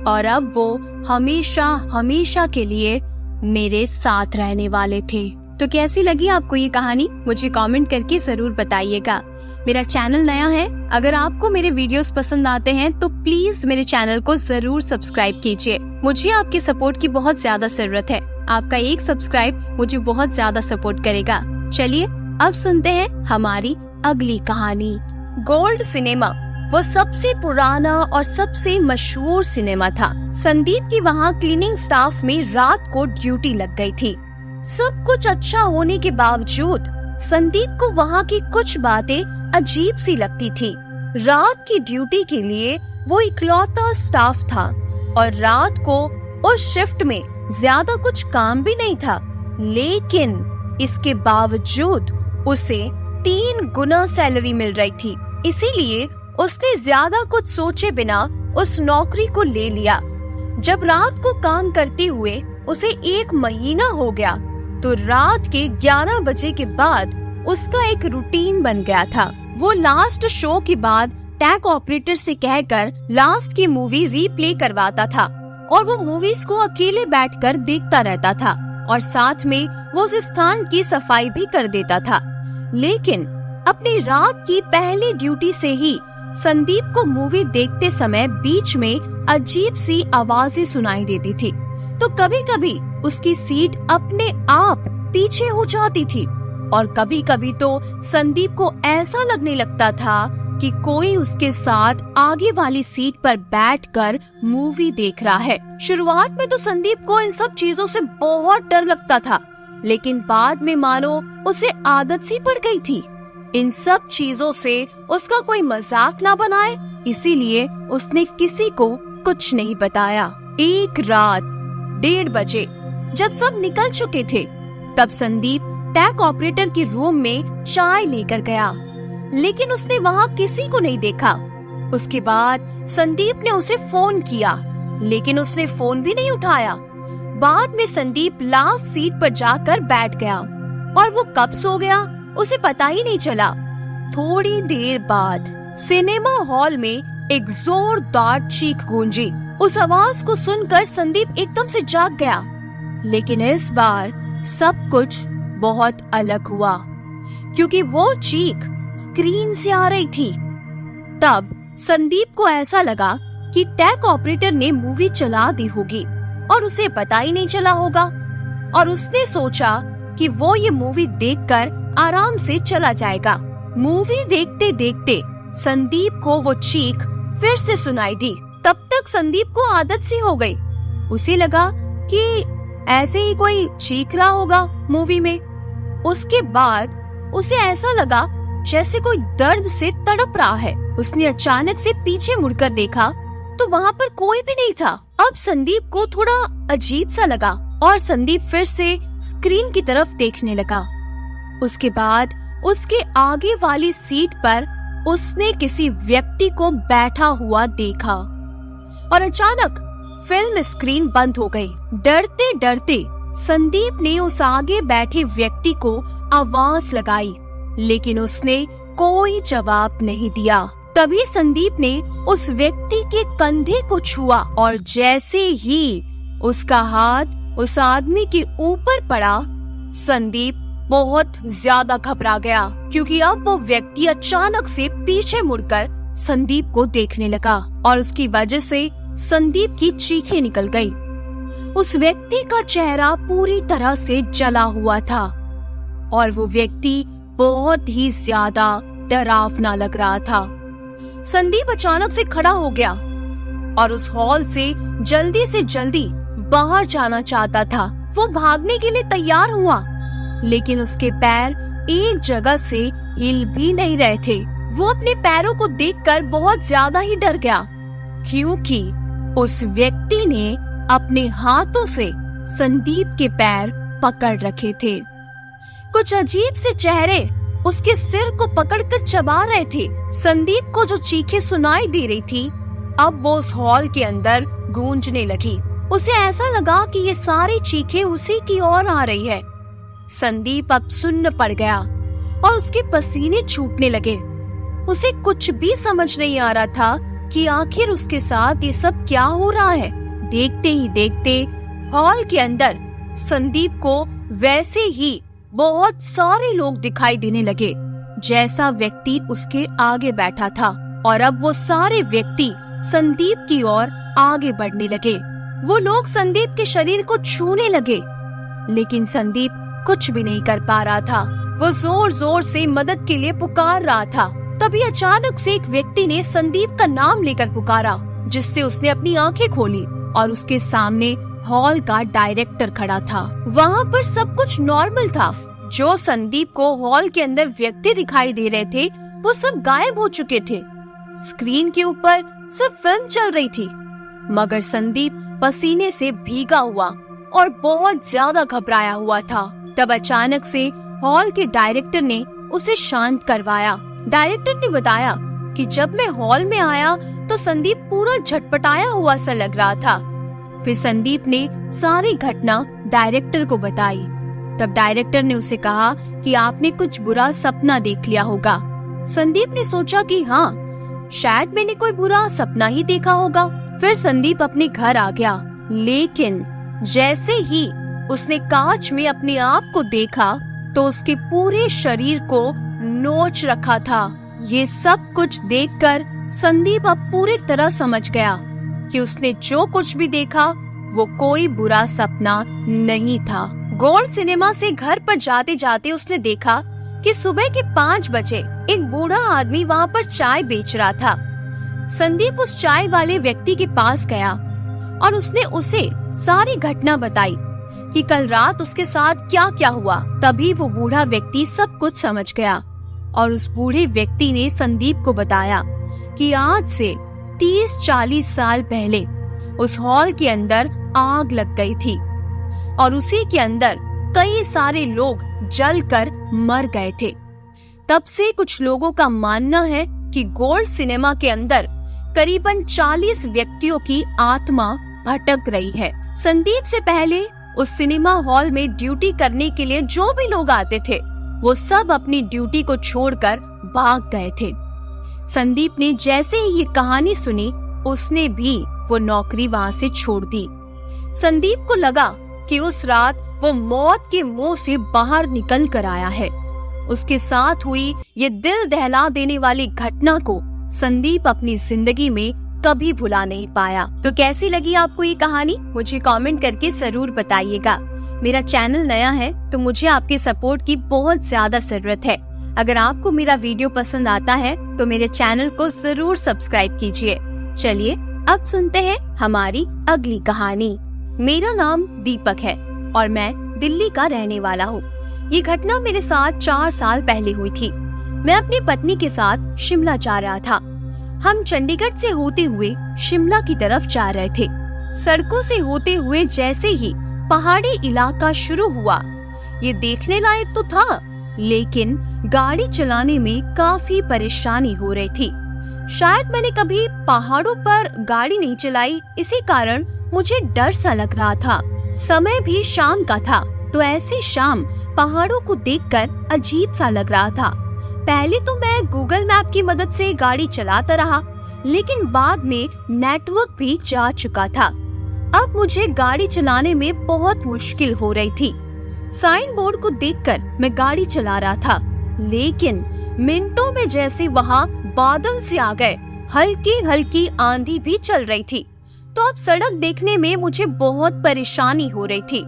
और अब वो हमेशा हमेशा के लिए मेरे साथ रहने वाले थे। तो कैसी लगी आपको ये कहानी? मुझे कमेंट करके जरूर बताइएगा। मेरा चैनल नया है, अगर आपको मेरे वीडियोस पसंद आते हैं तो प्लीज मेरे चैनल को जरूर सब्सक्राइब कीजिए। मुझे आपके सपोर्ट की बहुत ज्यादा जरूरत है। आपका एक सब्सक्राइब मुझे बहुत ज्यादा सपोर्ट करेगा। चलिए अब सुनते हैं हमारी अगली कहानी। गोल्ड सिनेमा वो सबसे पुराना और सबसे मशहूर सिनेमा था। संदीप की वहाँ क्लीनिंग स्टाफ में रात को ड्यूटी लग गई थी। सब कुछ अच्छा होने के बावजूद संदीप को वहाँ की कुछ बातें अजीब सी लगती थी। रात की ड्यूटी के लिए वो इकलौता स्टाफ था और रात को उस शिफ्ट में ज्यादा कुछ काम भी नहीं था, लेकिन इसके बावजूद उसे 3 गुना सैलरी मिल रही थी। इसीलिए उसने ज्यादा कुछ सोचे बिना उस नौकरी को ले लिया। जब रात को काम करते हुए उसे 1 महीना हो गया तो रात के 11 बजे के बाद उसका एक रूटीन बन गया था। वो लास्ट शो के बाद टैग ऑपरेटर से कहकर लास्ट की मूवी रीप्ले करवाता था और वो मूवीज को अकेले बैठकर देखता रहता था और साथ में वो उस स्थान की सफाई भी कर देता था। लेकिन अपनी रात की पहली ड्यूटी से ही संदीप को मूवी देखते समय बीच में अजीब सी आवाजें सुनाई देती थी। तो कभी कभी उसकी सीट अपने आप पीछे हो जाती थी और कभी कभी तो संदीप को ऐसा लगने लगता था कि कोई उसके साथ आगे वाली सीट पर बैठकर मूवी देख रहा है। शुरुआत में तो संदीप को इन सब चीजों से बहुत डर लगता था, लेकिन बाद में मानो उसे आदत सी पड़ गई थी। इन सब चीजों से उसका कोई मजाक ना बनाए, इसीलिए उसने किसी को कुछ नहीं बताया। एक रात 1:30 बजे जब सब निकल चुके थे, तब संदीप टैग ऑपरेटर के रूम में चाय लेकर गया, लेकिन उसने वहाँ किसी को नहीं देखा। उसके बाद संदीप ने उसे फोन किया, लेकिन उसने फोन भी नहीं उठाया। बाद में संदीप लास्ट सीट पर जाकर बैठ गया और वो कब सो गया उसे पता ही नहीं चला। थोड़ी देर बाद सिनेमा हॉल में एक जोरदार चीख गूंजी। उस आवाज को सुनकर संदीप एकदम से जाग गया, लेकिन इस बार सब कुछ बहुत अलग हुआ, क्योंकि वो चीख स्क्रीन से आ रही थी। तब संदीप को ऐसा लगा कि टैग ऑपरेटर ने मूवी चला दी होगी और उसे पता ही नहीं चला होगा, और उसने सोचा कि वो ये मूवी देखकर आराम से चला जाएगा। मूवी देखते देखते संदीप को वो चीख फिर से सुनाई दी। तब तक संदीप को आदत सी हो गई। उसे लगा कि ऐसे ही कोई चीख रहा होगा मूवी में। उसके बाद उसे ऐसा लगा जैसे कोई दर्द से तड़प रहा है। उसने अचानक से पीछे मुड़कर देखा तो वहाँ पर कोई भी नहीं था। अब संदीप को थोड़ा अजीब सा लगा और संदीप फिर से स्क्रीन की तरफ देखने लगा। उसके बाद उसके आगे वाली सीट पर उसने किसी व्यक्ति को बैठा हुआ देखा और अचानक फिल्म स्क्रीन बंद हो गई। डरते डरते संदीप ने उस आगे बैठे व्यक्ति को आवाज लगाई, लेकिन उसने कोई जवाब नहीं दिया। तभी संदीप ने उस व्यक्ति के कंधे को छुआ और जैसे ही उसका हाथ उस आदमी के ऊपर पड़ा, संदीप बहुत ज्यादा घबरा गया, क्योंकि अब वो व्यक्ति अचानक से पीछे मुड़कर संदीप को देखने लगा और उसकी वजह से संदीप की चीखें निकल गई। उस व्यक्ति का चेहरा पूरी तरह से जला हुआ था और वो व्यक्ति बहुत ही ज्यादा डरावना लग रहा था। संदीप अचानक से खड़ा हो गया और उस हॉल से जल्दी बाहर जाना चाहता था। वो भागने के लिए तैयार हुआ, लेकिन उसके पैर एक जगह से हिल भी नहीं रहे थे। वो अपने पैरों को देखकर बहुत ज्यादा ही डर गया, क्योंकि उस व्यक्ति ने अपने हाथों से संदीप के पैर पकड़ रखे थे। कुछ अजीब से चेहरे उसके सिर को पकड़कर चबा रहे थे। संदीप को जो चीखें सुनाई दे रही थी, अब वो उस हॉल के अंदर गूंजने लगी। उसे ऐसा लगा कि ये सारी चीखें उसी की ओर आ रही है। संदीप अब सुन्न पड़ गया और उसके पसीने छूटने लगे। उसे कुछ भी समझ नहीं आ रहा था कि आखिर उसके साथ ये सब क्या हो रहा है। देखते ही देखते हॉल के अंदर संदीप को वैसे ही बहुत सारे लोग दिखाई देने लगे, जैसा व्यक्ति उसके आगे बैठा था, और अब वो सारे व्यक्ति संदीप की ओर आगे बढ़ने लगे। वो लोग संदीप के शरीर को छूने लगे, लेकिन संदीप कुछ भी नहीं कर पा रहा था। वो जोर जोर से मदद के लिए पुकार रहा था। तभी अचानक से एक व्यक्ति ने संदीप का नाम लेकर पुकारा, जिससे उसने अपनी आंखें खोली और उसके सामने हॉल का डायरेक्टर खड़ा था। वहाँ पर सब कुछ नॉर्मल था। जो संदीप को हॉल के अंदर व्यक्ति दिखाई दे रहे थे, वो सब गायब हो चुके थे। स्क्रीन के ऊपर सिर्फ फिल्म चल रही थी, मगर संदीप पसीने से भीगा हुआ और बहुत ज्यादा घबराया हुआ था। तब अचानक से हॉल के डायरेक्टर ने उसे शांत करवाया। डायरेक्टर ने बताया कि जब मैं हॉल में आया तो संदीप पूरा झटपटाया हुआ सा लग रहा था। फिर संदीप ने सारी घटना डायरेक्टर को बताई। तब डायरेक्टर ने उसे कहा कि आपने कुछ बुरा सपना देख लिया होगा। संदीप ने सोचा कि हाँ, शायद मैंने कोई बुरा सपना ही देखा होगा। फिर संदीप अपने घर आ गया, लेकिन जैसे ही उसने कांच में अपने आप को देखा तो उसके पूरे शरीर को नोच रखा था। ये सब कुछ देखकर संदीप अब पूरी तरह समझ गया कि उसने जो कुछ भी देखा वो कोई बुरा सपना नहीं था। गोल्ड सिनेमा से घर पर जाते जाते उसने देखा कि सुबह के 5 बजे एक बूढ़ा आदमी वहाँ पर चाय बेच रहा था। संदीप उस चाय वाले व्यक्ति के पास गया और उसने उसे सारी घटना बताई कि कल रात उसके साथ क्या क्या हुआ। तभी वो बूढ़ा व्यक्ति सब कुछ समझ गया और उस बूढ़े व्यक्ति ने संदीप को बताया कि आज से 30-40 साल पहले उस हॉल के अंदर आग लग गई थी और उसी के अंदर कई सारे लोग जलकर मर गए थे। तब से कुछ लोगों का मानना है कि गोल्ड सिनेमा के अंदर करीबन 40 व्यक्तियों की आत्मा भटक रही है। संदीप से पहले उस सिनेमा हॉल में ड्यूटी करने के लिए जो भी लोग आते थे, वो सब अपनी ड्यूटी को छोड़कर भाग गए थे। संदीप ने जैसे ही ये कहानी सुनी, उसने भी वो नौकरी वहाँ से छोड़ दी। संदीप को लगा कि उस रात वो मौत के मुंह से बाहर निकल कर आया है। उसके साथ हुई ये दिल दहला देने वाली घटना को संदीप अपनी जिंदगी में कभी भुला नहीं पाया। तो कैसी लगी आपको ये कहानी, मुझे कमेंट करके जरूर बताइएगा। मेरा चैनल नया है तो मुझे आपके सपोर्ट की बहुत ज्यादा जरूरत है। अगर आपको मेरा वीडियो पसंद आता है तो मेरे चैनल को जरूर सब्सक्राइब कीजिए। चलिए अब सुनते हैं हमारी अगली कहानी। मेरा नाम दीपक है और मैं दिल्ली का रहने वाला हूँ। ये घटना मेरे साथ 4 साल पहले हुई थी। मैं अपनी पत्नी के साथ शिमला जा रहा था। हम चंडीगढ़ से होते हुए शिमला की तरफ जा रहे थे। सड़कों से होते हुए जैसे ही पहाड़ी इलाका शुरू हुआ, ये देखने लायक तो था, लेकिन गाड़ी चलाने में काफी परेशानी हो रही थी। शायद मैंने कभी पहाड़ों पर गाड़ी नहीं चलाई, इसी कारण मुझे डर सा लग रहा था। समय भी शाम का था, तो ऐसी शाम पहाड़ों को देखकर अजीब सा लग रहा था। पहले तो मैं गूगल मैप की मदद से गाड़ी चलाता रहा, लेकिन बाद में नेटवर्क भी जा चुका था। अब मुझे गाड़ी चलाने में बहुत मुश्किल हो रही थी। साइन बोर्ड को देखकर मैं गाड़ी चला रहा था, लेकिन मिनटों में जैसे वहाँ बादल से आ गए, हल्की हल्की आंधी भी चल रही थी। तो अब सड़क देखने में मुझे बहुत परेशानी हो रही थी।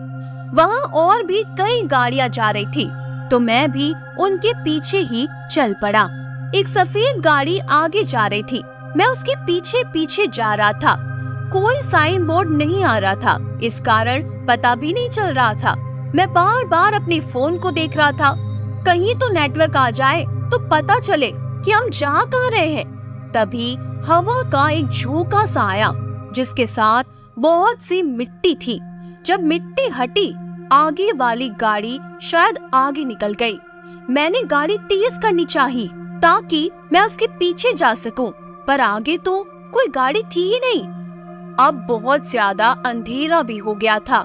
वहाँ और भी कई गाड़ियाँ जा रही थी, तो मैं भी उनके पीछे ही चल पड़ा। एक सफेद गाड़ी आगे जा रही थी, मैं उसके पीछे पीछे जा रहा था। कोई साइन बोर्ड नहीं आ रहा था, इस कारण पता भी नहीं चल रहा था। मैं बार बार अपने फोन को देख रहा था, कहीं तो नेटवर्क आ जाए तो पता चले कि हम जा कहाँ रहे हैं। तभी हवा का एक झोंका सा आया, जिसके साथ बहुत सी मिट्टी थी। जब मिट्टी हटी, आगे वाली गाड़ी शायद आगे निकल गई। मैंने गाड़ी तेज करनी चाहिए ताकि मैं उसके पीछे जा सकूं, पर आगे तो कोई गाड़ी थी ही नहीं। अब बहुत ज्यादा अंधेरा भी हो गया था,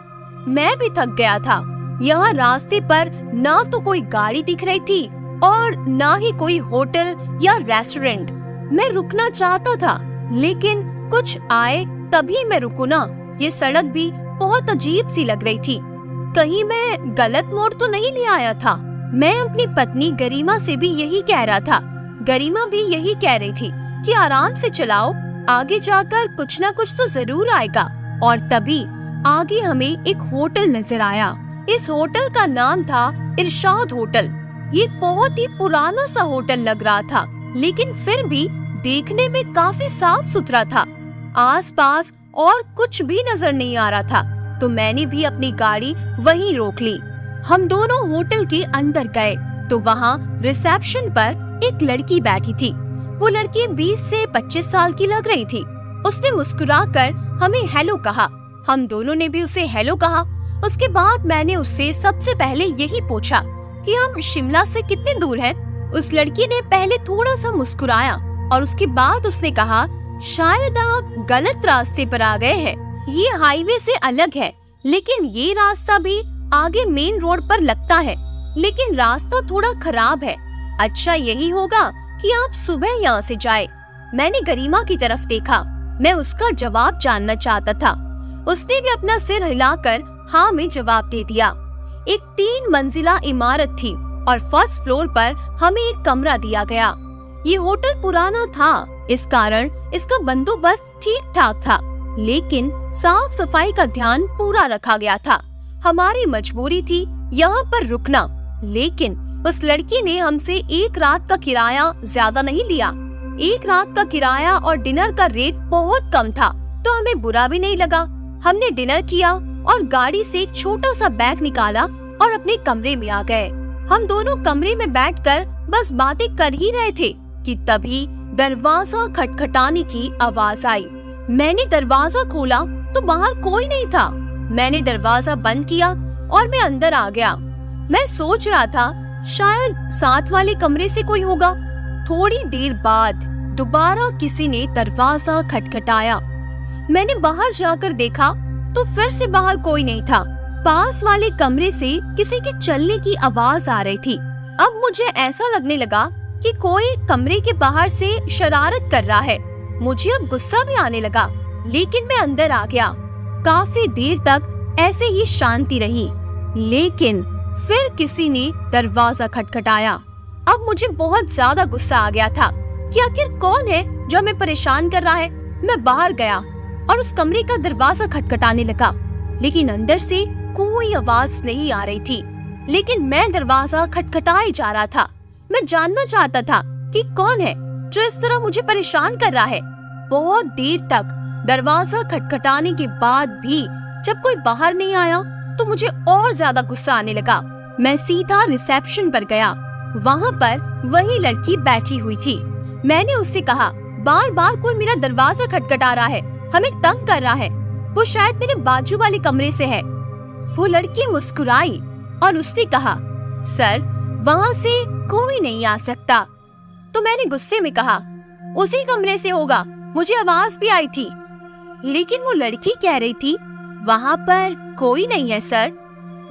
मैं भी थक गया था। यहाँ रास्ते पर ना तो कोई गाड़ी दिख रही थी और ना ही कोई होटल या रेस्टोरेंट। मैं रुकना चाहता था, लेकिन कुछ आए तभी मैं रुकूं ना। ये सड़क भी बहुत अजीब सी लग रही थी, कहीं मैं गलत मोड़ तो नहीं ले आया था। मैं अपनी पत्नी गरिमा से भी यही कह रहा था। गरिमा भी यही कह रही थी कि आराम से चलाओ, आगे जाकर कुछ ना कुछ तो जरूर आएगा। और तभी आगे हमें एक होटल नजर आया। इस होटल का नाम था इरशाद होटल। ये बहुत ही पुराना सा होटल लग रहा था, लेकिन फिर भी देखने में काफी साफ सुथरा था। आसपास और कुछ भी नजर नहीं आ रहा था, तो मैंने भी अपनी गाड़ी वहीं रोक ली। हम दोनों होटल के अंदर गए तो वहाँ रिसेप्शन पर एक लड़की बैठी थी। वो लड़की 20 से 25 साल की लग रही थी। उसने मुस्कुराकर हमें हेलो कहा, हम दोनों ने भी उसे हेलो कहा। उसके बाद मैंने उससे सबसे पहले यही पूछा कि हम शिमला से कितने दूर हैं। उस लड़की ने पहले थोड़ा सा मुस्कुराया और उसके बाद उसने कहा, शायद आप गलत रास्ते पर आ गए हैं। ये हाईवे से अलग है, लेकिन ये रास्ता भी आगे मेन रोड पर लगता है, लेकिन रास्ता थोड़ा खराब है। अच्छा यही होगा कि आप सुबह यहाँ से जाए। मैंने गरिमा की तरफ देखा, मैं उसका जवाब जानना चाहता था। उसने भी अपना सिर हिलाकर हाँ में जवाब दे दिया। एक 3 मंजिला इमारत थी और फर्स्ट फ्लोर पर हमें एक कमरा दिया गया। ये होटल पुराना था, इस कारण इसका बंदोबस्त ठीक ठाक था, लेकिन साफ सफाई का ध्यान पूरा रखा गया था। हमारी मजबूरी थी यहाँ पर रुकना, लेकिन उस लड़की ने हमसे एक रात का किराया ज्यादा नहीं लिया। एक रात का किराया और डिनर का रेट बहुत कम था, तो हमें बुरा भी नहीं लगा। हमने डिनर किया और गाड़ी से एक छोटा सा बैग निकाला और अपने कमरे में आ गए। हम दोनों कमरे में बैठकर बस बातें कर ही रहे थे कि तभी दरवाजा खटखटाने की आवाज आई। मैंने दरवाजा खोला तो बाहर कोई नहीं था। मैंने दरवाजा बंद किया और मैं अंदर आ गया। मैं सोच रहा था शायद साथ वाले कमरे से कोई होगा। थोड़ी देर बाद दोबारा किसी ने दरवाजा खटखटाया। मैंने बाहर जाकर देखा तो फिर से बाहर कोई नहीं था। पास वाले कमरे से किसी के चलने की आवाज आ रही थी। अब मुझे ऐसा लगने लगा कि कोई कमरे के बाहर से शरारत कर रहा है। मुझे अब गुस्सा भी आने लगा, लेकिन मैं अंदर आ गया। काफी देर तक ऐसे ही शांति रही, लेकिन फिर किसी ने दरवाजा खटखटाया। अब मुझे बहुत ज्यादा गुस्सा आ गया था कि आखिर कौन है जो हमें परेशान कर रहा है। मैं बाहर गया और उस कमरे का दरवाजा खटखटाने लगा, लेकिन अंदर से कोई आवाज नहीं आ रही थी। लेकिन मैं दरवाजा खटखटाए जा रहा था। मैं जानना चाहता था कि कौन है जो इस तरह मुझे परेशान कर रहा है। बहुत देर तक दरवाजा खटखटाने के बाद भी जब कोई बाहर नहीं आया तो मुझे और ज्यादा गुस्सा आने लगा। मैं सीधा रिसेप्शन पर गया। वहाँ पर वही लड़की बैठी हुई थी। मैंने उससे कहा, बार बार कोई मेरा दरवाजा खटखटा रहा है, हमें तंग कर रहा है। वो शायद मेरे बाजू वाले कमरे से है। वो लड़की मुस्कुराई और उसने कहा, सर वहाँ से कोई नहीं आ सकता। तो मैंने गुस्से में कहा, उसी कमरे से होगा, मुझे आवाज भी आई थी। लेकिन वो लड़की कह रही थी वहाँ पर कोई नहीं है सर।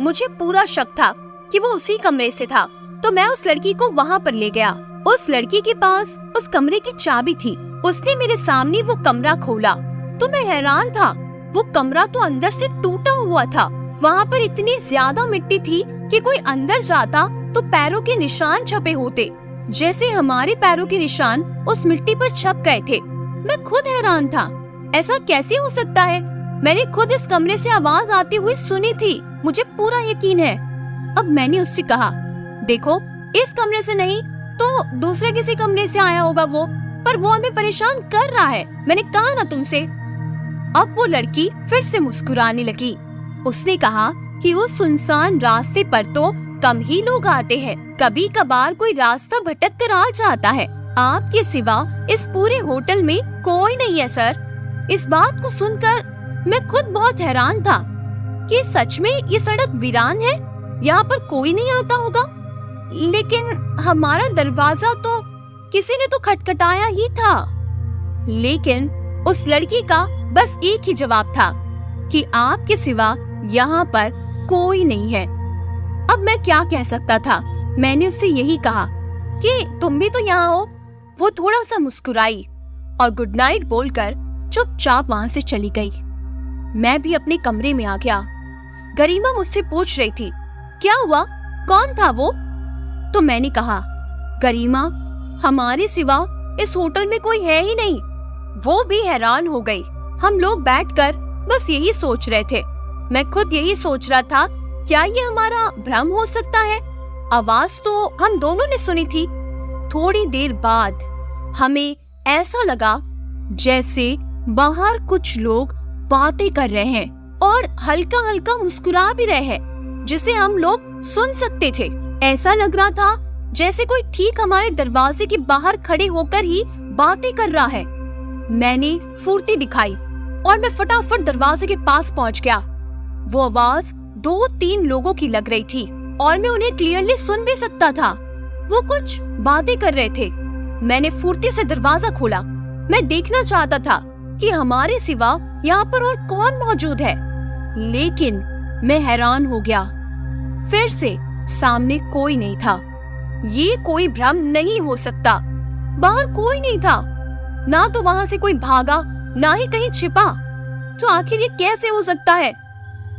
मुझे पूरा शक था कि वो उसी कमरे से था, तो मैं उस लड़की को वहाँ पर ले गया। उस लड़की के पास उस कमरे की चाबी थी। उसने मेरे सामने वो कमरा खोला तो मैं हैरान था। वो कमरा तो अंदर से टूटा हुआ था। वहाँ पर इतनी ज्यादा मिट्टी थी कि कोई अंदर जाता तो पैरों के निशान छपे होते, जैसे हमारे पैरों के निशान उस मिट्टी पर छप गए थे। मैं खुद हैरान था, ऐसा कैसे हो सकता है? मैंने खुद इस कमरे से आवाज आती हुई सुनी थी, मुझे पूरा यकीन है। अब मैंने उससे कहा, देखो इस कमरे से नहीं तो दूसरे किसी कमरे से आया होगा वो, पर वो हमें परेशान कर रहा है, मैंने कहा ना तुमसे। अब वो लड़की फिर से मुस्कुराने लगी। उसने कहा कि उस सुनसान रास्ते पर तो कम ही लोग आते हैं, कभी कभार कोई रास्ता भटक कर आ जाता है। आपके सिवा इस पूरे होटल में कोई नहीं है सर। इस बात को सुनकर मैं खुद बहुत हैरान था कि सच में ये सड़क वीरान है, यहाँ पर कोई नहीं आता होगा। लेकिन हमारा दरवाजा तो किसी ने तो खटखटाया ही था। लेकिन उस लड़की का बस एक ही जवाब था कि आपके सिवा यहाँ पर कोई नहीं है। अब मैं क्या कह सकता था? मैंने उससे यही कहा कि तुम भी तो यहाँ हो। वो थोड़ा सा मुस्कुराई और गुड नाइट बोलकर चुपचाप वहाँ से चली गई। मैं भी अपने कमरे में आ गया। गरिमा मुझसे पूछ रही थी, क्या हुआ, कौन था वो? तो मैंने कहा, गरिमा हमारे सिवा इस होटल में कोई है ही नहीं। वो भी हैरान हो गई। हम लोग बैठकर बस यही सोच रहे थे। मैं खुद यही सोच रहा था, क्या ये हमारा भ्रम हो सकता है? आवाज तो हम दोनों ने सुनी थी। थोड़ी देर बाद हमें ऐसा लगा जैसे बाहर कुछ लोग बातें कर रहे हैं और हल्का हल्का मुस्कुरा भी रहे हैं, जिसे हम लोग सुन सकते थे। ऐसा लग रहा था जैसे कोई ठीक हमारे दरवाजे के बाहर खड़े होकर ही बातें कर रहा है। मैंने फुर्ती दिखाई और मैं फटाफट दरवाजे के पास पहुंच गया। वो आवाज 2-3 लोगों की लग रही थी और मैं उन्हें क्लियरली सुन भी सकता था। वो कुछ बातें कर रहे थे। मैंने फुर्ती से दरवाजा खोला। मैं देखना चाहता था कि हमारे सिवा यहाँ पर और कौन मौजूद है, लेकिन मैं हैरान हो गया। फिर से सामने कोई नहीं था। ये कोई भ्रम नहीं हो सकता। बाहर कोई नहीं था, ना तो वहाँ से कोई भागा, ना ही कहीं छिपा। तो आखिर ये कैसे हो सकता है?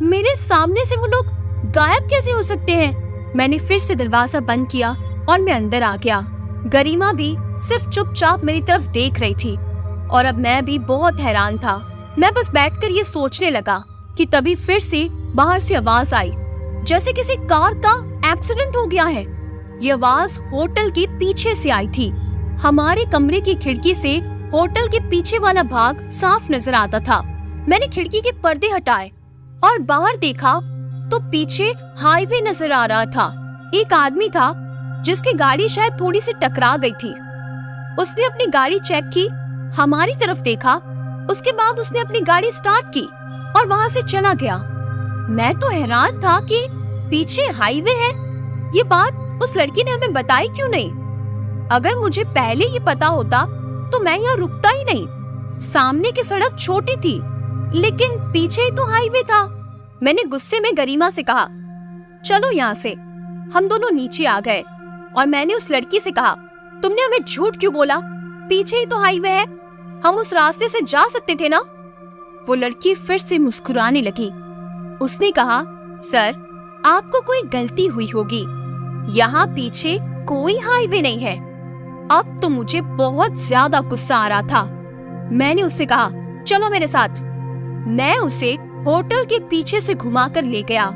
मेरे सामने से वो लोग गायब कैसे हो सकते हैं? मैंने फिर से दरवाजा बंद किया और मैं अंदर आ गया। गरिमा भी सिर्फ चुपचाप मेरी तरफ देख रही थी और अब मैं भी बहुत हैरान था। मैं बस बैठकर ये सोचने लगा कि तभी फिर से बाहर से आवाज आई, जैसे किसी कार का एक्सीडेंट हो गया है। ये आवाज होटल के पीछे से आई थी। हमारे कमरे की खिड़की से होटल के पीछे वाला भाग साफ नजर आता था। मैंने खिड़की के पर्दे हटाए और बाहर देखा तो पीछे हाईवे नजर आ रहा था। एक आदमी था जिसकी गाड़ी शायद थोड़ी सी टकरा गई थी। उसने अपनी गाड़ी चेक की, हमारी तरफ देखा, उसके बाद उसने अपनी गाड़ी स्टार्ट की और वहां से चला गया। मैं तो हैरान था कि पीछे हाईवे है। ये बात उस लड़की ने हमें बताई क्यों नहीं? अगर मुझे पहले ये पता होता तो मैं यहाँ रुकता ही नहीं। सामने की सड़क छोटी थी लेकिन पीछे ही तो हाईवे था। मैंने गुस्से में गरिमा से कहा, चलो यहाँ से। हम दोनों नीचे आ गए और मैंने उस लड़की से कहा, तुमने हमें झूठ क्यों बोला? पीछे ही तो हाईवे है, हम उस रास्ते से जा सकते थे ना। वो लड़की फिर से मुस्कुराने लगी। उसने कहा, सर आपको कोई गलती हुई होगी, यहाँ पीछे कोई हाईवे नहीं है। अब तो मुझे बहुत ज्यादा गुस्सा आ रहा था। मैंने उससे कहा, चलो मेरे साथ। मैं उसे होटल के पीछे से घुमाकर ले गया।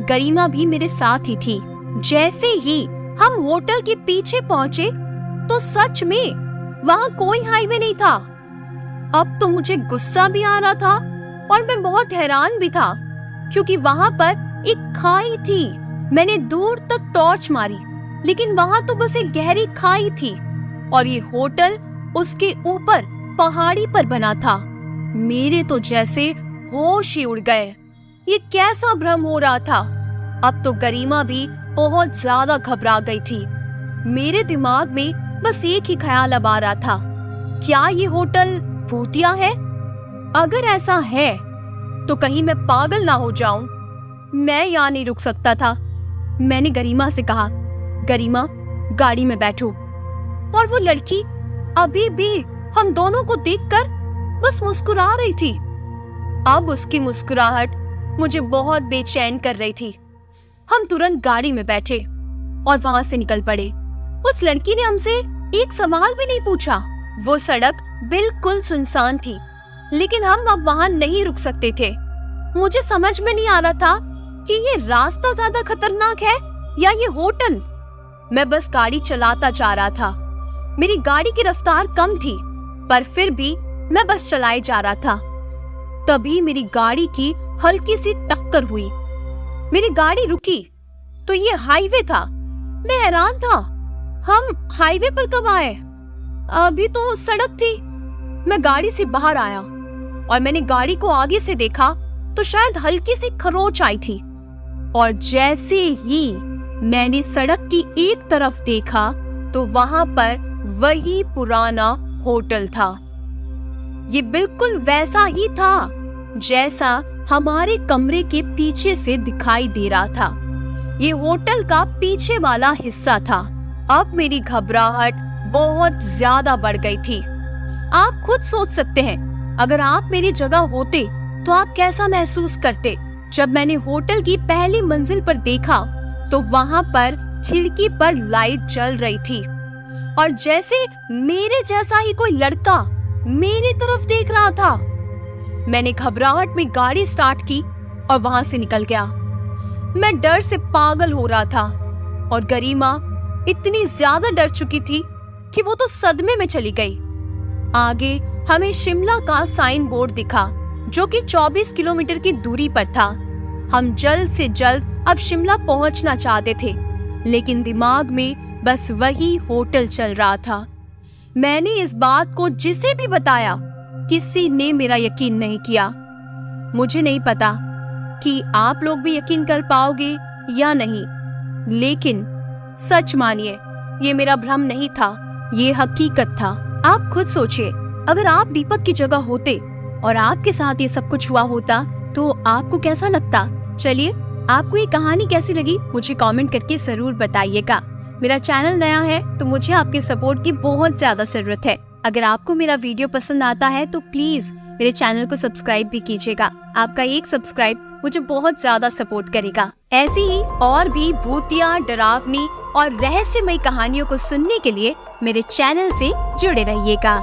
गरिमा भी मेरे साथ ही थी। जैसे ही हम होटल के पीछे पहुँचे तो सच में वहाँ कोई हाईवे नहीं था। अब तो मुझे गुस्सा भी आ रहा था और मैं बहुत हैरान भी था, क्योंकि वहाँ पर एक खाई थी। मैंने दूर तक टॉर्च मारी, लेकिन वहाँ तो बस एक गहरी खाई थी और ये होटल उसके ऊपर पहाड़ी पर बना था। मेरे तो जैसे होश ही उड़ गए। ये कैसा भ्रम हो रहा था? अब तो गरिमा भी बहुत ज्यादा घबरा गई थी। मेरे दिमाग में बस एक ही ख्याल अब आ रहा था, क्या ये होटल भूतिया है? अगर ऐसा है तो कहीं मैं पागल ना हो जाऊं। मैं यहाँ नहीं रुक सकता था। मैंने गरिमा से कहा, गरिमा गाड़ी में बैठो। और वो लड़की अभी भी हम दोनों को देखकर बस मुस्कुरा रही थी। अब उसकी मुस्कुराहट मुझे बहुत बेचैन कर रही थी। हम तुरंत गाड़ी में बैठे और वहां से निकल पड़े। उस लड़की ने हमसे एक सवाल भी नहीं पूछा। वो सड़क बिल्कुल सुनसान थी, लेकिन हम अब वहां नहीं रुक सकते थे। मुझे समझ में नहीं आ रहा था कि ये रास्ता ज्यादा खतरनाक है या ये होटल। मैं बस गाड़ी चलाता जा रहा था। मेरी गाड़ी की रफ्तार कम थी, पर फिर भी मैं बस चलाए जा रहा था। तभी मेरी गाड़ी की हल्की सी टक्कर हुई। मेरी गाड़ी रुकी तो ये हाईवे था। मैं हैरान था, हम हाईवे पर कब आए? अभी तो सड़क थी। मैं गाड़ी से बाहर आया और मैंने गाड़ी को आगे से देखा तो शायद हल्की सी खरोंच आई थी। और जैसे ही मैंने सड़क की एक तरफ देखा तो वहां पर वही पुराना होटल था। ये बिल्कुल वैसा ही था जैसा हमारे कमरे के पीछे से दिखाई दे रहा था। ये होटल का पीछे वाला हिस्सा था। अब मेरी घबराहट बहुत ज्यादा बढ़ गई थी। आप खुद सोच सकते हैं, अगर आप मेरी जगह होते तो आप कैसा महसूस करते। जब मैंने होटल की पहली मंजिल पर देखा तो वहां पर खिड़की पर लाइट जल रही थी और जैसे मेरे जैसा ही कोई लड़का मेरी तरफ देख रहा था। मैंने घबराहट में गाड़ी स्टार्ट की और वहां से निकल गया। मैं डर से पागल हो रहा था और गरिमा इतनी ज्यादा डर चुकी थी कि वो तो सदमे में चली गई। आगे हमें शिमला का साइन बोर्ड दिखा जो कि 24 किलोमीटर की दूरी पर था। हम जल्द से जल्द अब शिमला पहुंचना चाहते थे, लेकिन दिमाग में बस वही होटल चल रहा था। मैंने इस बात को जिसे भी बताया, किसी ने मेरा यकीन नहीं किया। मुझे नहीं पता कि आप लोग भी यकीन कर पाओगे या नहीं, लेकिन सच मानिए ये मेरा भ्रम नहीं था, ये हकीकत था। आप खुद सोचिए, अगर आप दीपक की जगह होते और आपके साथ ये सब कुछ हुआ होता तो आपको कैसा लगता? चलिए, आपको ये कहानी कैसी लगी मुझे कमेंट करके जरूर बताइएगा। मेरा चैनल नया है तो मुझे आपके सपोर्ट की बहुत ज्यादा जरूरत है। अगर आपको मेरा वीडियो पसंद आता है तो प्लीज मेरे चैनल को सब्सक्राइब भी कीजिएगा। आपका एक सब्सक्राइब मुझे बहुत ज्यादा सपोर्ट करेगा। ऐसी ही और भी भूतिया, डरावनी और रहस्यमय कहानियों को सुनने के लिए मेरे चैनल से जुड़े रहिएगा।